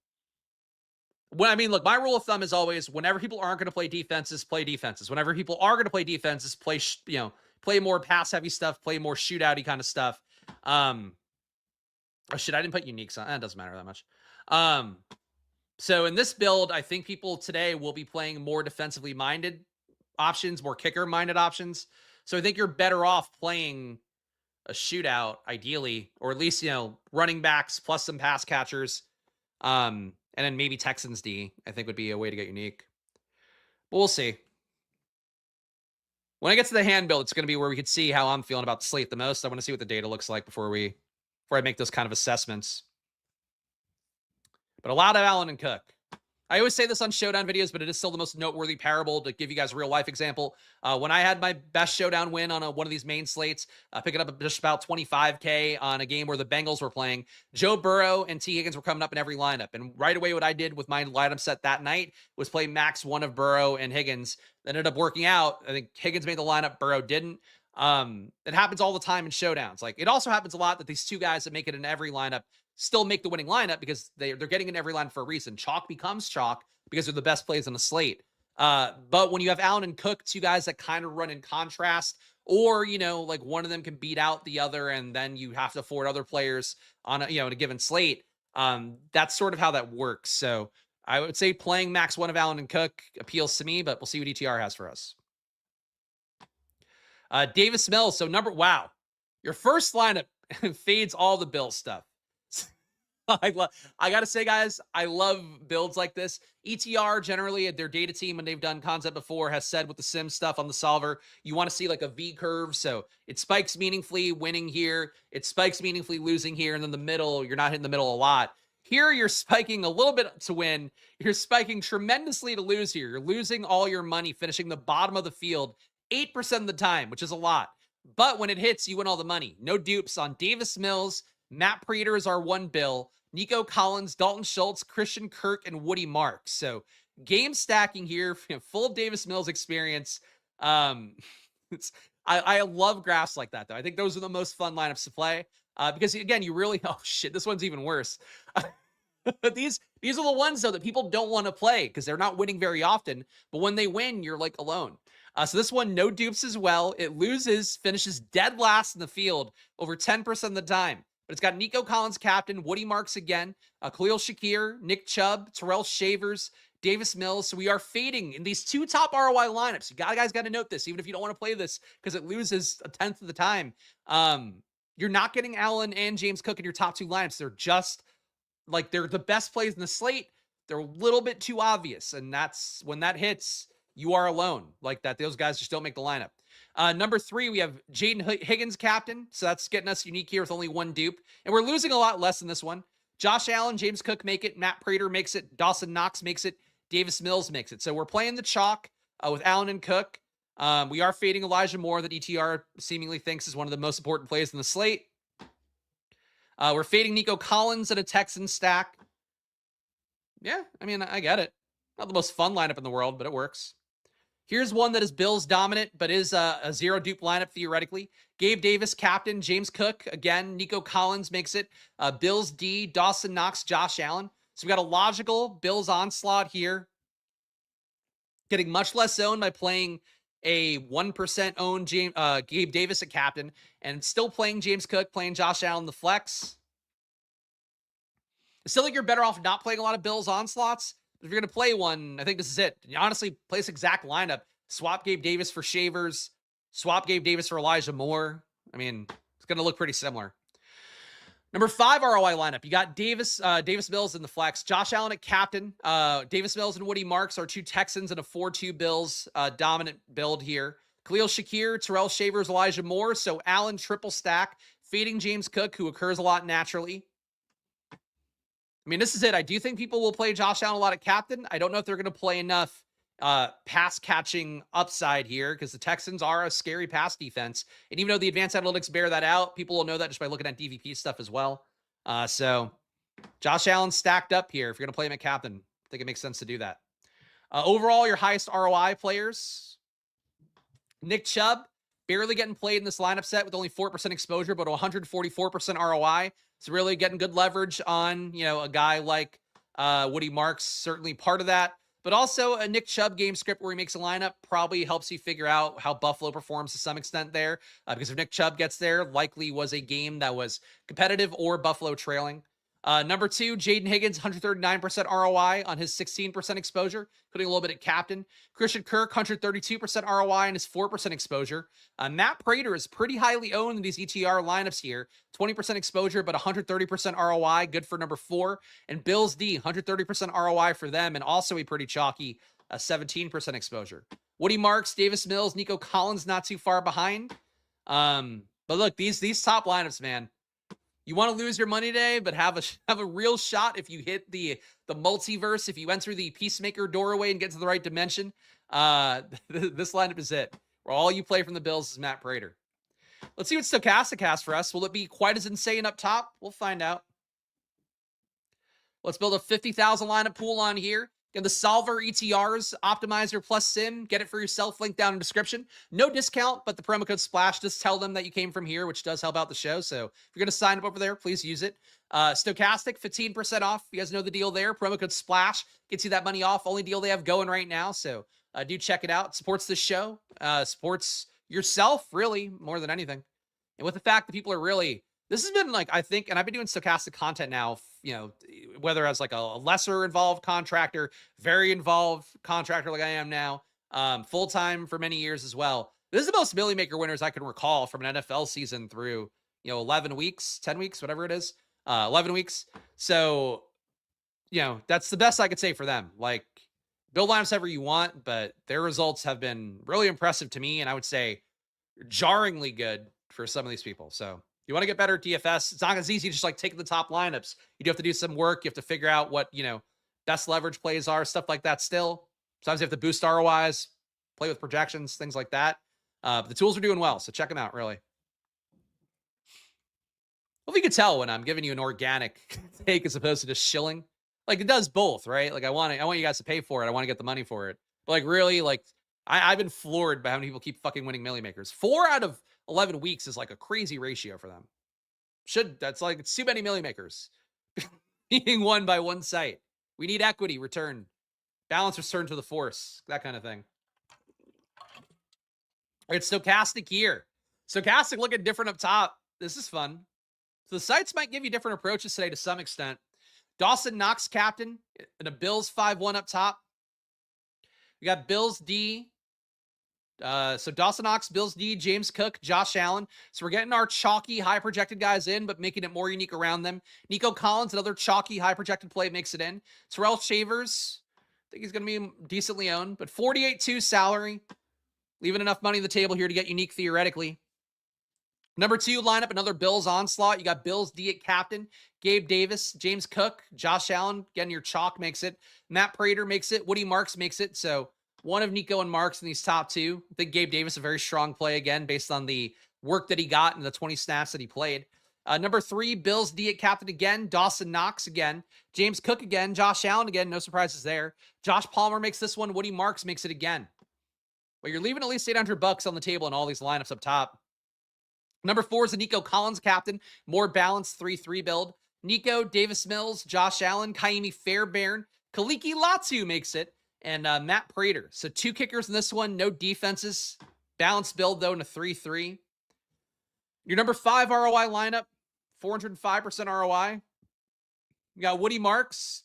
my rule of thumb is always whenever people aren't going to play defenses, play defenses. Whenever people are going to play defenses, play more pass-heavy stuff, play more shootout-y kind of stuff. Oh, shit, I didn't put uniques on. It doesn't matter that much. So in this build, I think people today will be playing more defensively minded options, more kicker minded options. So I think you're better off playing a shootout ideally, or at least, running backs plus some pass catchers. And then maybe Texans D, I think would be a way to get unique. But we'll see. When I get to the hand build, it's going to be where we can see how I'm feeling about the slate the most. I want to see what the data looks like before I make those kind of assessments. But a lot of Allen and Cook. I always say this on Showdown videos, but it is still the most noteworthy parable to give you guys a real life example. When I had my best Showdown win on one of these main slates, picking up just about 25K on a game where the Bengals were playing, Joe Burrow and T. Higgins were coming up in every lineup. And right away, what I did with my lineup set that night was play max one of Burrow and Higgins. That ended up working out. I think Higgins made the lineup, Burrow didn't. It happens all the time in Showdowns. It also happens a lot that these two guys that make it in every lineup still make the winning lineup because they're getting in every line for a reason. Chalk becomes chalk because they're the best plays on the slate. But when you have Allen and Cook, two guys that kind of run in contrast, or, one of them can beat out the other, and then you have to afford other players on in a given slate. That's sort of how that works. So I would say playing max one of Allen and Cook appeals to me, but we'll see what ETR has for us. Davis Mills. So wow, your first lineup fades all the Bills stuff. I got to say, guys, I love builds like this. ETR, generally, their data team, when they've done concept before, has said with the sim stuff on the solver, you want to see like a V curve. So it spikes meaningfully winning here. It spikes meaningfully losing here. And then the middle, you're not hitting the middle a lot. Here, you're spiking a little bit to win. You're spiking tremendously to lose here. You're losing all your money, finishing the bottom of the field 8% of the time, which is a lot. But when it hits, you win all the money. No dupes on Davis Mills. Matt Prater is our one Bill. Nico Collins, Dalton Schultz, Christian Kirk, and Woody Marks. So game stacking here, full of Davis Mills experience. I love graphs like that, though. I think those are the most fun lineups to play because, again, you really, oh, shit, this one's even worse. These are the ones, though, that people don't want to play because they're not winning very often. But when they win, you're like alone. So this one, no dupes as well. It loses, finishes dead last in the field over 10% of the time. But it's got Nico Collins captain, Woody Marks again, Khalil Shakir, Nick Chubb, Terrell Shavers, Davis Mills. So we are fading in these two top ROI lineups. You guys got to note this, even if you don't want to play this because it loses a tenth of the time. You're not getting Allen and James Cook in your top two lineups. They're just like, they're the best plays in the slate. They're a little bit too obvious. And that's when that hits, you are alone like that. Those guys just don't make the lineup. Number 3, we have Jaden Higgins captain. So that's getting us unique here with only one dupe. And we're losing a lot less in this one. Josh Allen, James Cook make it. Matt Prater makes it. Dawson Knox makes it. Davis Mills makes it. So we're playing the chalk with Allen and Cook. We are fading Elijah Moore that ETR seemingly thinks is one of the most important plays in the slate. We're fading Nico Collins at a Texan stack. Yeah, I mean, I get it. Not the most fun lineup in the world, but it works. Here's one that is Bills dominant, but is a zero dupe lineup theoretically. Gabe Davis, captain. James Cook, again. Nico Collins makes it. Bills D, Dawson Knox, Josh Allen. So we got a logical Bills onslaught here. Getting much less owned by playing a 1% owned Gabe Davis at captain, and still playing James Cook, playing Josh Allen the flex. I still think you're better off not playing a lot of Bills onslaughts. If you're going to play one, I think this is it. You honestly, play this exact lineup. Swap Gabe Davis for Shavers. Swap Gabe Davis for Elijah Moore. I mean, it's going to look pretty similar. Number 5 ROI lineup. You got Davis Mills in the flex. Josh Allen at captain. Davis Mills and Woody Marks are 2 Texans and a 4-2 Bills dominant build here. Khalil Shakir, Terrell Shavers, Elijah Moore. So Allen triple stack. Fading James Cook, who occurs a lot naturally. I mean, this is it. I do think people will play Josh Allen a lot at captain. I don't know if they're going to play enough pass catching upside here because the Texans are a scary pass defense. And even though the advanced analytics bear that out, people will know that just by looking at DVP stuff as well. So Josh Allen stacked up here. If you're going to play him at captain, I think it makes sense to do that. Overall, your highest ROI players, Nick Chubb, barely getting played in this lineup set with only 4% exposure, but 144% ROI. So really getting good leverage on, you know, a guy like Woody Marks, certainly part of that. But also a Nick Chubb game script where he makes a lineup probably helps you figure out how Buffalo performs to some extent there. Because if Nick Chubb gets there, likely was a game that was competitive or Buffalo trailing. Number 2, Jaden Higgins, 139% ROI on his 16% exposure, putting a little bit at captain. Christian Kirk, 132% ROI on his 4% exposure. Matt Prater is pretty highly owned in these ETR lineups here. 20% exposure, but 130% ROI, good for number 4. And Bills D, 130% ROI for them, and also a pretty chalky 17% exposure. Woody Marks, Davis Mills, Nico Collins, not too far behind. But look, these top lineups, man. You want to lose your money today, but have a real shot if you hit the multiverse, if you enter the Peacemaker doorway and get to the right dimension. This lineup is it. Where all you play from the Bills is Matt Prater. Let's see what Stochastic has for us. Will it be quite as insane up top? We'll find out. Let's build a 50,000 lineup pool on here. Again, the Solver ETRs, Optimizer plus Sim. Get it for yourself. Link down in the description. No discount, but the promo code SPLASH. Just tell them that you came from here, which does help out the show. So if you're going to sign up over there, please use it. Stochastic, 15% off. You guys know the deal there. Promo code SPLASH gets you that money off. Only deal they have going right now. So do check it out. It supports the show. Supports yourself, really, more than anything. And with the fact that people are really... This has been like, I think, and I've been doing Stochastic content now, you know, whether as like a lesser involved contractor, very involved contractor like I am now, full-time for many years as well. This is the most Millie Maker winners I can recall from an NFL season through, 11 weeks, 10 weeks, whatever it is, 11 weeks. So, that's the best I could say for them. Like, build lineups ever you want, but their results have been really impressive to me, and I would say jarringly good for some of these people. So, you want to get better at DFS. It's not as easy just like taking the top lineups. You do have to do some work. You have to figure out what, best leverage plays are, stuff like that still. Sometimes you have to boost ROIs, play with projections, things like that. But the tools are doing well, so check them out, really. Well, you could tell when I'm giving you an organic take as opposed to just shilling. Like, it does both, right? Like, I want you guys to pay for it. I want to get the money for it. But, like, really, like, I've been floored by how many people keep fucking winning Millie Makers. 4 out of 11 weeks is like a crazy ratio for them. That's like, it's too many Millie Makers being won by one site. We need equity return, balance return to the force, that kind of thing. All right, Stochastic here. Stochastic looking different up top. This is fun. So the sites might give you different approaches today to some extent. Dawson Knox, captain, and a Bills 5-1 up top. We got Bills D. So Dawson Knox, Bills D, James Cook, Josh Allen. So we're getting our chalky, high projected guys in, but making it more unique around them. Nico Collins, another chalky, high projected play, makes it in. Terrell Shavers, I think he's going to be decently owned, but 48.2 salary. Leaving enough money on the table here to get unique theoretically. Number 2 lineup, another Bills onslaught. You got Bills D at captain, Gabe Davis, James Cook, Josh Allen. Again, your chalk makes it. Matt Prater makes it. Woody Marks makes it. So one of Nico and Marks in these top 2. I think Gabe Davis, a very strong play again, based on the work that he got and the 20 snaps that he played. Number 3, Bills D at captain again, Dawson Knox again, James Cook again, Josh Allen again, no surprises there. Josh Palmer makes this one. Woody Marks makes it again. Well, you're leaving at least $800 on the table in all these lineups up top. Number 4 is the Nico Collins captain, more balanced 3-3 build. Nico, Davis Mills, Josh Allen, Kaimi Fairbairn, Kaliki Latu makes it, and Matt Prater. So 2 kickers in this one, no defenses. Balanced build, though, in a 3-3. Your number 5 ROI lineup, 405% ROI. You got Woody Marks.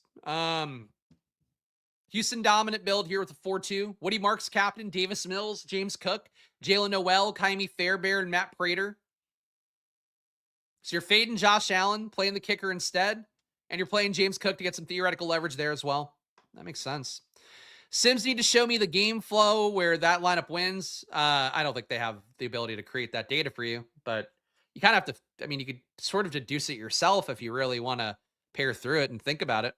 Houston dominant build here with a 4-2. Woody Marks captain, Davis Mills, James Cook, Jalen Noel, Kaimi Fairbairn, and Matt Prater. So you're fading Josh Allen, playing the kicker instead, and you're playing James Cook to get some theoretical leverage there as well. That makes sense. Sims need to show me the game flow where that lineup wins. I don't think they have the ability to create that data for you, but you kind of have to, I mean, you could sort of deduce it yourself if you really want to pair through it and think about it.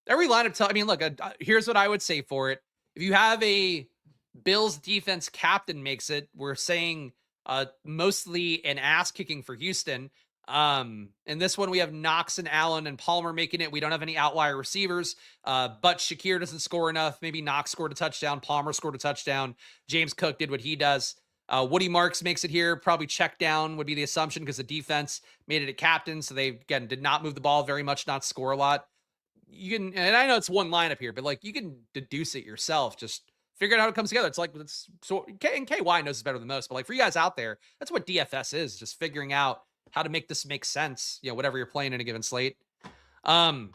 Every lineup, I mean, look, here's what I would say for it. If you have a Bills defense captain makes it, we're saying mostly an ass kicking for Houston. In this one, we have Knox and Allen and Palmer making it. We don't have any outlier receivers, but Shakir doesn't score enough. Maybe Knox scored a touchdown. Palmer scored a touchdown. James Cook did what he does. Woody Marks makes it here. Probably check down would be the assumption because the defense made it a captain. So they, again, did not move the ball very much, not score a lot. You can, and I know it's one lineup here, but like you can deduce it yourself. Just figure out how it comes together. It's like, so and KY knows this better than most, but like for you guys out there, that's what DFS is, just figuring out how to make this make sense, you know, whatever you're playing in a given slate. Overall,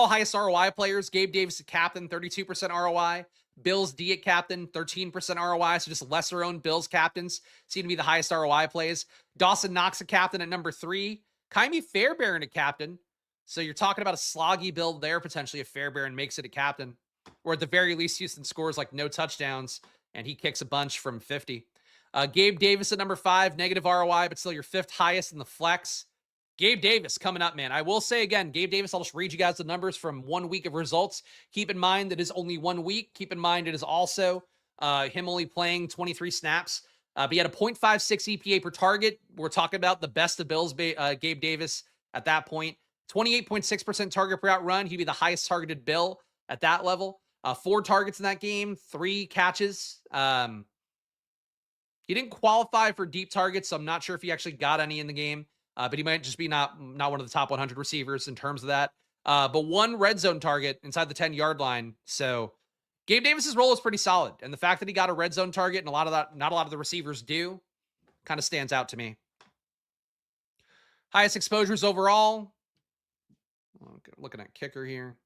highest ROI players, Gabe Davis at captain, 32% ROI. Bills D at captain, 13% ROI. So just lesser owned Bills captains seem to be the highest ROI plays. Dawson Knox at captain at number 3. Kaimi Fairbairn at captain. So you're talking about a sloggy build there, potentially if Fairbairn makes it a captain. Or at the very least, Houston scores like no touchdowns, and he kicks a bunch from 50. Gabe Davis at number 5, negative ROI, but still your 5th highest in the flex. Gabe Davis coming up, man. I will say again, Gabe Davis, I'll just read you guys the numbers from 1 week of results. Keep in mind that it is only 1 week. Keep in mind it is also him only playing 23 snaps. But he had a 0.56 EPA per target. We're talking about the best of Bills, Gabe Davis at that point. 28.6% target per out run. He'd be the highest targeted Bill at that level. 4 targets in that game, 3 catches. He didn't qualify for deep targets, so I'm not sure if he actually got any in the game. But he might just be not one of the top 100 receivers in terms of that. But 1 red zone target inside the 10-yard line. So Gabe Davis's role is pretty solid. And the fact that he got a red zone target and a lot of that, not a lot of the receivers do, kind of stands out to me. Highest exposures overall. Okay, looking at kicker here.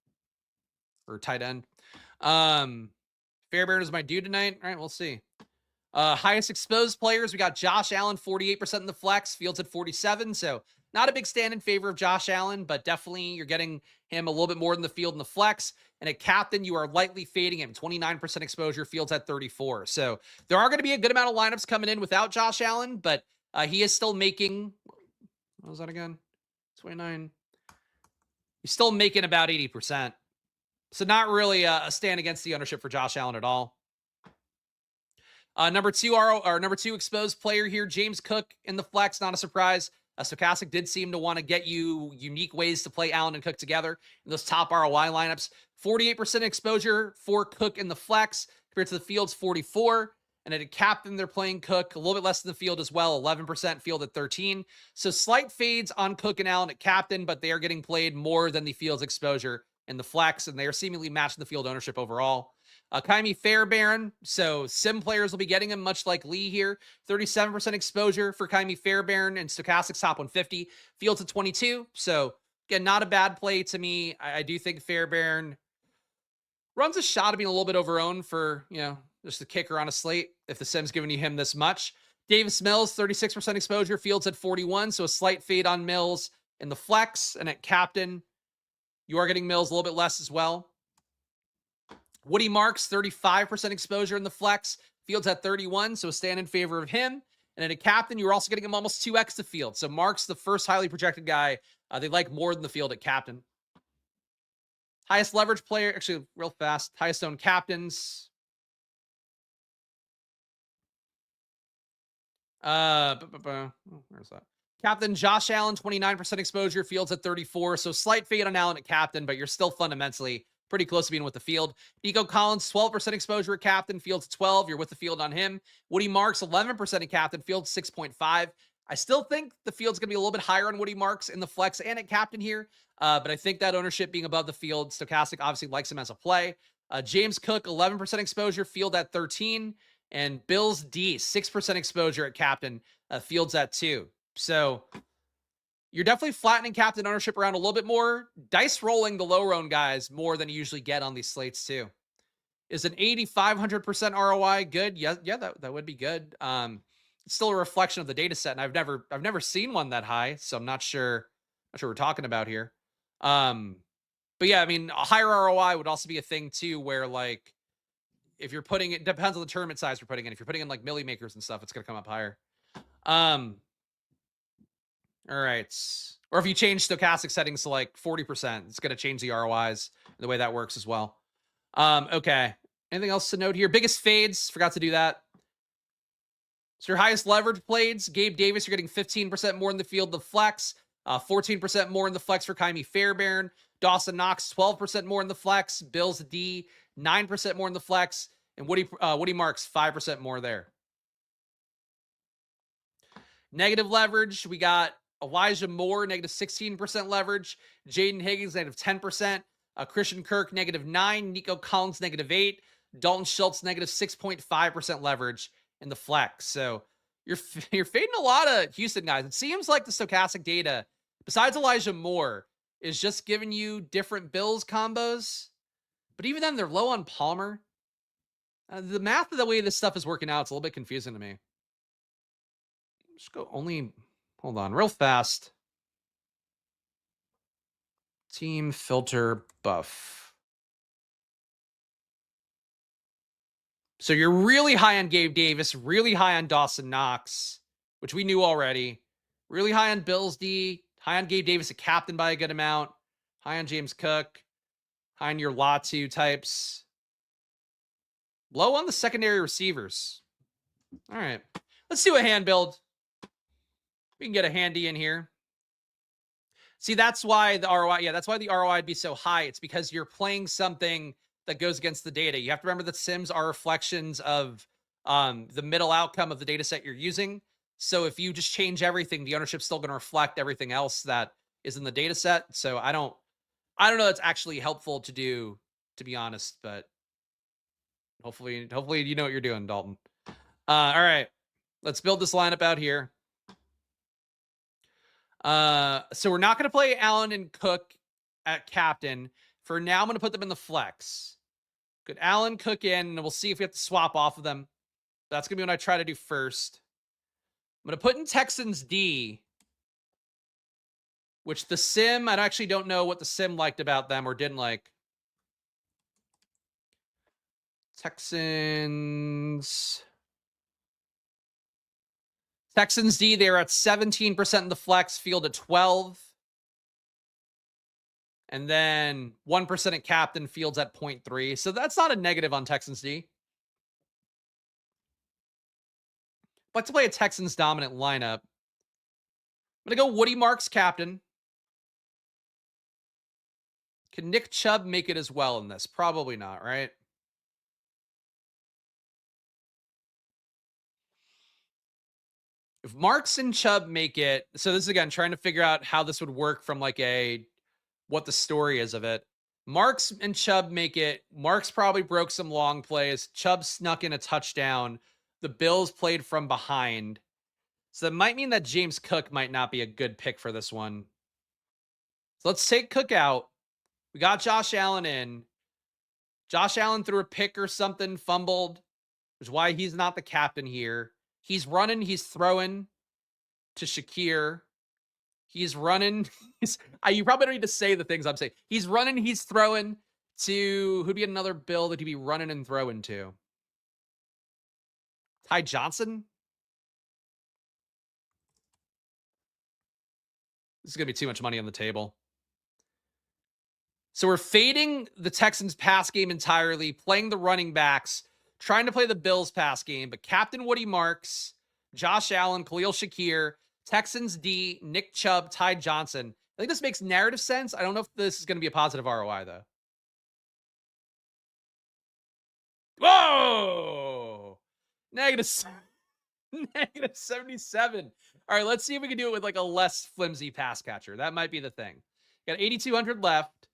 Or tight end. Fairbairn is my dude tonight. All right, we'll see. Highest exposed players, we got Josh Allen, 48% in the flex, Fields at 47. So not a big stand in favor of Josh Allen, but definitely you're getting him a little bit more than the field in the flex. And at captain, you are lightly fading him, 29% exposure, Fields at 34. So there are going to be a good amount of lineups coming in without Josh Allen, but he is still making, what was that again? 29. He's still making about 80%. So not really a stand against the ownership for Josh Allen at all. Number 2 exposed player here, James Cook in the flex, not a surprise. Stochastic did seem to want to get you unique ways to play Allen and Cook together in those top ROI lineups. 48% exposure for Cook in the flex compared to the Fields 44. And at a captain, they're playing Cook a little bit less than the field as well, 11% field at 13. So slight fades on Cook and Allen at captain, but they are getting played more than the Fields exposure in the flex, and they are seemingly matching the field ownership overall. Kaimi Fairbairn, so sim players will be getting him, much like Lee here. 37% exposure for Kaimi Fairbairn and Stochastic's top 150. Fields at 22, so again, not a bad play to me. I do think Fairbairn runs a shot of being a little bit overowned for, just the kicker on a slate if the sim's giving you him this much. Davis Mills, 36% exposure, Fields at 41, so a slight fade on Mills in the flex, and at captain, you are getting Mills a little bit less as well. Woody Marks, 35% exposure in the flex. Fields at 31, so a stand in favor of him. And at a captain, you're also getting him almost 2x to Field. So Marks, the first highly projected guy, they like more than the Field at captain. Highest leverage player, actually real fast, highest owned captains. Where's that? Captain Josh Allen, 29% exposure, Fields at 34. So slight fade on Allen at captain, but you're still fundamentally pretty close to being with the Field. Nico Collins, 12% exposure at captain, Fields at 12. You're with the Field on him. Woody Marks, 11% at captain, Fields 6.5. I still think the Field's going to be a little bit higher on Woody Marks in the flex and at captain here. But I think that ownership being above the Field, Stochastic obviously likes him as a play. James Cook, 11% exposure, Field at 13. And Bills D, 6% exposure at captain, Fields at 2. So you're definitely flattening captain ownership around a little bit more. Dice rolling the low-owned guys more than you usually get on these slates too. Is an 8,500% ROI good? Yeah, that would be good. It's still a reflection of the data set, and I've never seen one that high, so I'm not sure what we're talking about here. But yeah, I mean, a higher ROI would also be a thing too, where like if you're putting it, depends on the tournament size you're putting in. If you're putting in like milli makers and stuff, it's gonna come up higher. All right. Or if you change stochastic settings to like 40%, it's going to change the ROIs, the way that works as well. Okay. Anything else to note here? Biggest fades. Forgot to do that. So your highest leverage plays, Gabe Davis, you're getting 15% more in the Field, the flex, 14% more in the flex for Kaimi Fairbairn. Dawson Knox, 12% more in the flex. Bills D, 9% more in the flex. And Woody Marks, 5% more there. Negative leverage, we got Elijah Moore, negative 16% leverage. Jaden Higgins, negative 10%. Christian Kirk, negative 9. Nico Collins, negative 8. Dalton Schultz, negative 6.5% leverage in the flex. So you're fading a lot of Houston guys. It seems like the stochastic data, besides Elijah Moore, is just giving you different Bills combos. But even then, they're low on Palmer. The math of the way this stuff is working out, it's a little bit confusing to me. Just go only, hold on, real fast. Team filter buff. So you're really high on Gabe Davis, really high on Dawson Knox, which we knew already. Really high on Bills D, high on Gabe Davis, a captain by a good amount. High on James Cook, high on your Latu types. Low on the secondary receivers. All right, let's do a hand build. We can get a handy in here. See, that's why the ROI, that's why the ROI would be so high. It's because you're playing something that goes against the data. You have to remember that sims are reflections of the middle outcome of the data set you're using. So if you just change everything, the ownership's still going to reflect everything else that is in the data set. So I don't know that's actually helpful to do, to be honest, but hopefully you know what you're doing, Dalton. All right, let's build this lineup out here. So we're not going to play Allen and Cook at captain. For now, I'm going to put them in the flex. Good. Allen, Cook in, and we'll see if we have to swap off of them. That's going to be what I try to do first. I'm going to put in Texans D, which the sim, I actually don't know what the sim liked about them or didn't like. Texans D, they're at 17% in the flex, Field at 12. And then 1% at captain, Fields at 0.3. So that's not a negative on Texans D. But to play a Texans dominant lineup, I'm going to go Woody Marks captain. Can Nick Chubb make it as well in this? Probably not, right? If Marks and Chubb make it, so this is again trying to figure out how this would work from like what the story is of it. Marks and Chubb make it. Marks probably broke some long plays. Chubb snuck in a touchdown. The Bills played from behind. So that might mean that James Cook might not be a good pick for this one. So let's take Cook out. We got Josh Allen in. Josh Allen threw a pick or something, fumbled, which is why he's not the captain here. He's running, he's throwing to Shakir. He's running. You probably don't need to say the things I'm saying. He's running, he's throwing to, who'd be another Bill that he'd be running and throwing to? Ty Johnson? This is going to be too much money on the table. So we're fading the Texans pass game entirely, playing the running backs, trying to play the Bills pass game, but Captain Woody Marks, Josh Allen, Khalil Shakir, Texans D, Nick Chubb, Ty Johnson. I think this makes narrative sense. I don't know if this is going to be a positive ROI, though. Whoa! Negative 77. All right, let's see if we can do it with like a less flimsy pass catcher. That might be the thing. Got 8,200 left.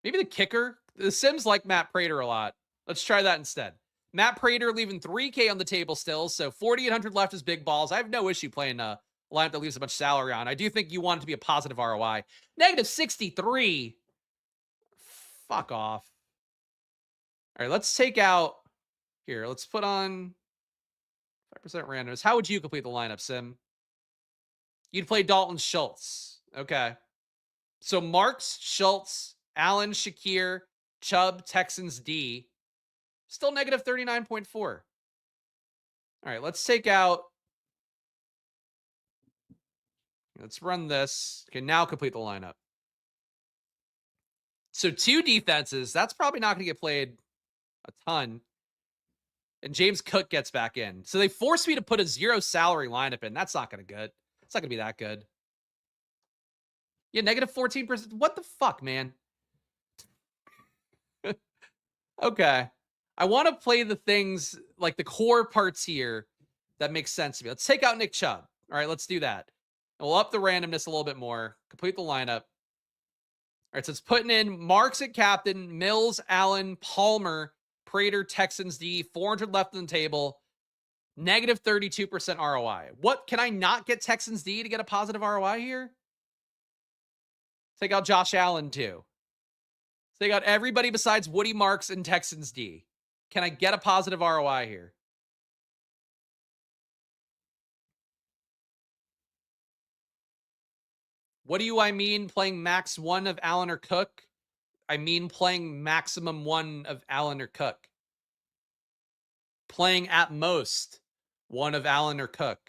Maybe the kicker. The Sims like Matt Prater a lot. Let's try that instead. Matt Prater leaving 3K on the table still, so 4,800 left is big balls. I have no issue playing a lineup that leaves a bunch of salary on. I do think you want it to be a positive ROI. Negative 63. Fuck off. All right, let's take out here. Let's put on 5% randoms. How would you complete the lineup, Sim? You'd play Dalton Schultz. Okay. So Marks, Schultz, Allen, Shakir, Chubb, Texans D. Still negative 39.4. All right, let's take out. Let's run this. Okay, now complete the lineup. So 2 defenses. That's probably not going to get played a ton. And James Cook gets back in. So they forced me to put a 0 salary lineup in. That's not going to good. It's not going to be that good. Yeah, negative 14%. What the fuck, man? Okay. I want to play the things, like the core parts here that makes sense to me. Let's take out Nick Chubb. All right, let's do that. And we'll up the randomness a little bit more. Complete the lineup. All right, so it's putting in Marks at captain, Mills, Allen, Palmer, Prater, Texans D, 400 left on the table, negative 32% ROI. What, can I not get Texans D to get a positive ROI here? Take out Josh Allen too. Take out everybody besides Woody Marks and Texans D. Can I get a positive ROI here? What do I mean playing max 1 of Allen or Cook? I mean playing maximum 1 of Allen or Cook. Playing at most 1 of Allen or Cook.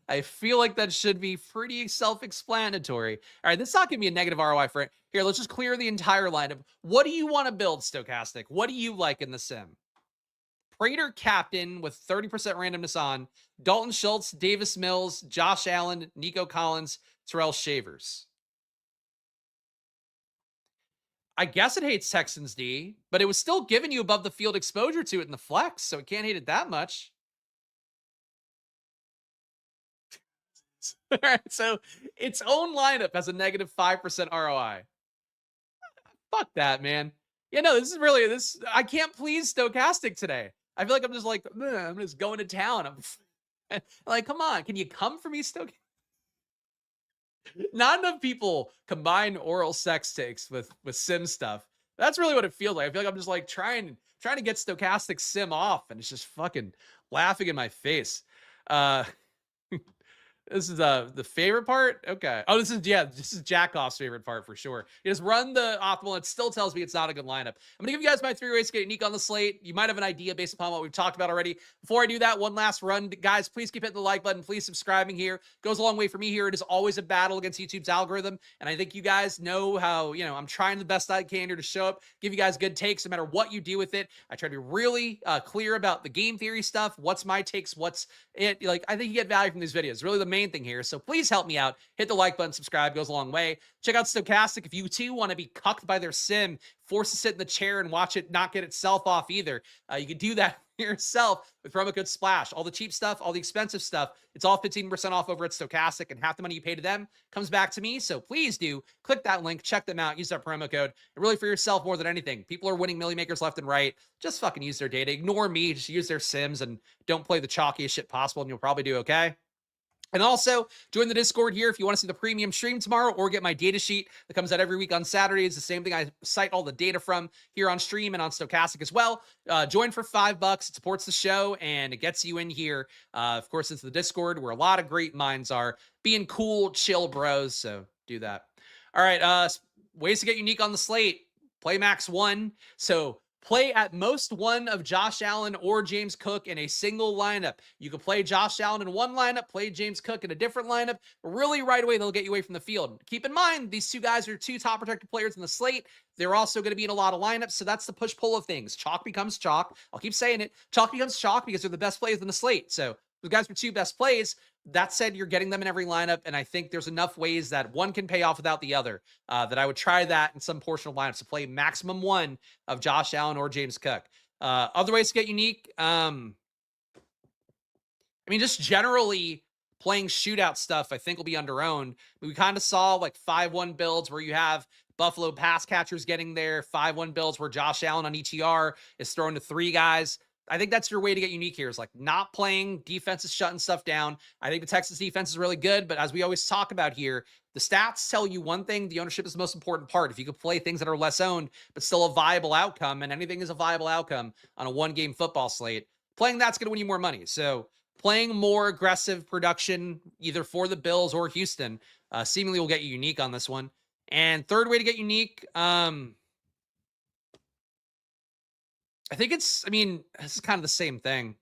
I feel like that should be pretty self-explanatory. All right, this is not going to be a negative ROI for it. Here, let's just clear the entire lineup. What do you want to build, Stochastic? What do you like in the sim? Prater captain with 30% randomness on. Dalton Schultz, Davis Mills, Josh Allen, Nico Collins, Terrell Shavers. I guess it hates Texans D, but it was still giving you above the field exposure to it in the flex, so it can't hate it that much. All right, so its own lineup has a negative 5% ROI. Fuck that, man. Yeah, no, this is really this. I can't please Stochastic today. I feel like I'm just like, I'm just going to town. I'm like, come on, can you come for me, Stochastic? Not enough people combine oral sex takes with sim stuff. That's really what it feels like. I feel like I'm just like trying to get Stochastic sim off, and it's just fucking laughing in my face. This is the favorite part. Okay. Oh, this is Jackoff's favorite part for sure. You just run the optimal. It still tells me it's not a good lineup. I'm gonna give you guys my 3 ways to get unique on the slate. You might have an idea based upon what we've talked about already. Before I do that, one last run, guys. Please keep hitting the like button. Please subscribing here. Goes a long way for me here. It is always a battle against YouTube's algorithm, and I think you guys know how I'm trying the best I can here to show up, give you guys good takes, no matter what you do with it. I try to be really clear about the game theory stuff. What's my takes? What's it like? I think you get value from these videos. Really, the main thing here. So please help me out. Hit the like button, subscribe, goes a long way. Check out Stochastic if you too want to be cucked by their sim, forced to sit in the chair and watch it not get itself off either. You can do that yourself with promo code SPLASH. All the cheap stuff, all the expensive stuff, it's all 15% off over at Stochastic, and half the money you pay to them comes back to me. So please do click that link, check them out, use that promo code, and really for yourself more than anything. People are winning milli makers left and right. Just fucking use their data. Ignore me. Just use their sims and don't play the chalkiest shit possible, and you'll probably do okay. And also, join the Discord here if you want to see the premium stream tomorrow or get my data sheet that comes out every week on Saturdays. The same thing I cite all the data from here on stream and on Stochastic as well. Join for $5. It supports the show, and it gets you in here. Of course, it's the Discord where a lot of great minds are being cool, chill bros, so do that. All right, ways to get unique on the slate. Play max 1. So play at most 1 of Josh Allen or James Cook in a single lineup. You can play Josh Allen in one lineup, play James Cook in a different lineup. Really, right away, they'll get you away from the field. Keep in mind, these two guys are 2 top protected players in the slate. They're also going to be in a lot of lineups, so that's the push-pull of things. Chalk becomes chalk. I'll keep saying it. Chalk becomes chalk because they're the best players in the slate. So the guys are 2 best plays. That said, you're getting them in every lineup, and I think there's enough ways that one can pay off without the other, that I would try that in some portion of lineups to play maximum 1 of Josh Allen or James Cook. Other ways to get unique, I mean, just generally playing shootout stuff, I think will be under-owned. We kind of saw like 5-1 builds where you have Buffalo pass catchers getting there, 5-1 builds where Josh Allen on ETR is thrown to 3 guys. I think that's your way to get unique here, is like not playing defenses, shutting stuff down. I think the Texans defense is really good, but as we always talk about here, the stats tell you one thing: the ownership is the most important part. If you could play things that are less owned, but still a viable outcome, and anything is a viable outcome on a 1-game football slate, playing that's going to win you more money. So playing more aggressive production, either for the Bills or Houston, seemingly will get you unique on this one. And third way to get unique, I think it's kind of the same thing.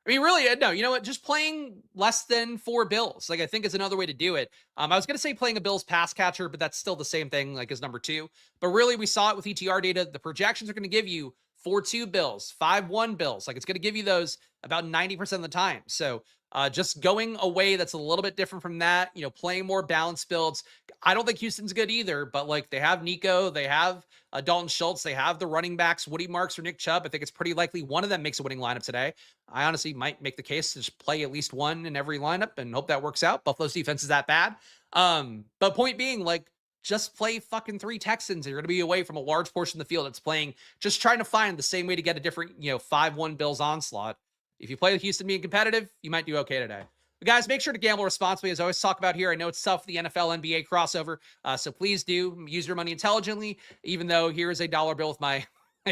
I mean, really, no, you know what? Just playing less than 4 Bills. Like, I think is another way to do it. I was going to say playing a Bills pass catcher, but that's still the same thing, like, as number 2. But really, we saw it with ETR data. The projections are going to give you 4-2 Bills, 5-1 Bills. Like, it's going to give you those about 90% of the time. So just going away, that's a little bit different from that, playing more balanced builds. I don't think Houston's good either, but like they have Nico, they have Dalton Schultz, they have the running backs, Woody Marks or Nick Chubb. I think it's pretty likely one of them makes a winning lineup today. I honestly might make the case to just play at least 1 in every lineup and hope that works out. Buffalo's defense is that bad. But point being, like, just play fucking 3 Texans. You're going to be away from a large portion of the field. It's playing, just trying to find the same way to get a different, 5-1 Bills onslaught. If you play with Houston being competitive, you might do okay today. But guys, make sure to gamble responsibly, as I always talk about here. I know it's tough for the NFL, NBA crossover, so please do use your money intelligently, even though here is a dollar bill with my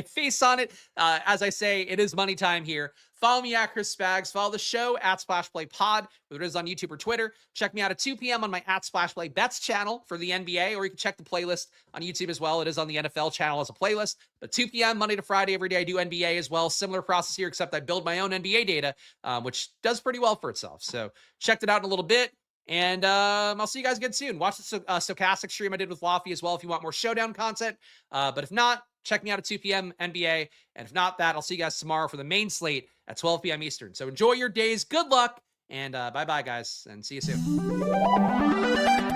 face on it. As I say, it is money time here. Follow me at Chris Spags. Follow the show at SplashPlayPod, whether it is on YouTube or Twitter. Check me out at 2 p.m. on my at SplashPlayBets channel for the NBA, or you can check the playlist on YouTube as well. It is on the NFL channel as a playlist. But 2 p.m. Monday to Friday, every day I do NBA as well. Similar process here, except I build my own NBA data, which does pretty well for itself. So check it out in a little bit. And I'll see you guys again soon. Watch the Stochastic stream I did with Lofty as well if you want more Showdown content. But if not, check me out at 2 p.m. NBA. And if not that, I'll see you guys tomorrow for the main slate at 12 p.m. Eastern. So enjoy your days. Good luck. And bye-bye, guys. And see you soon.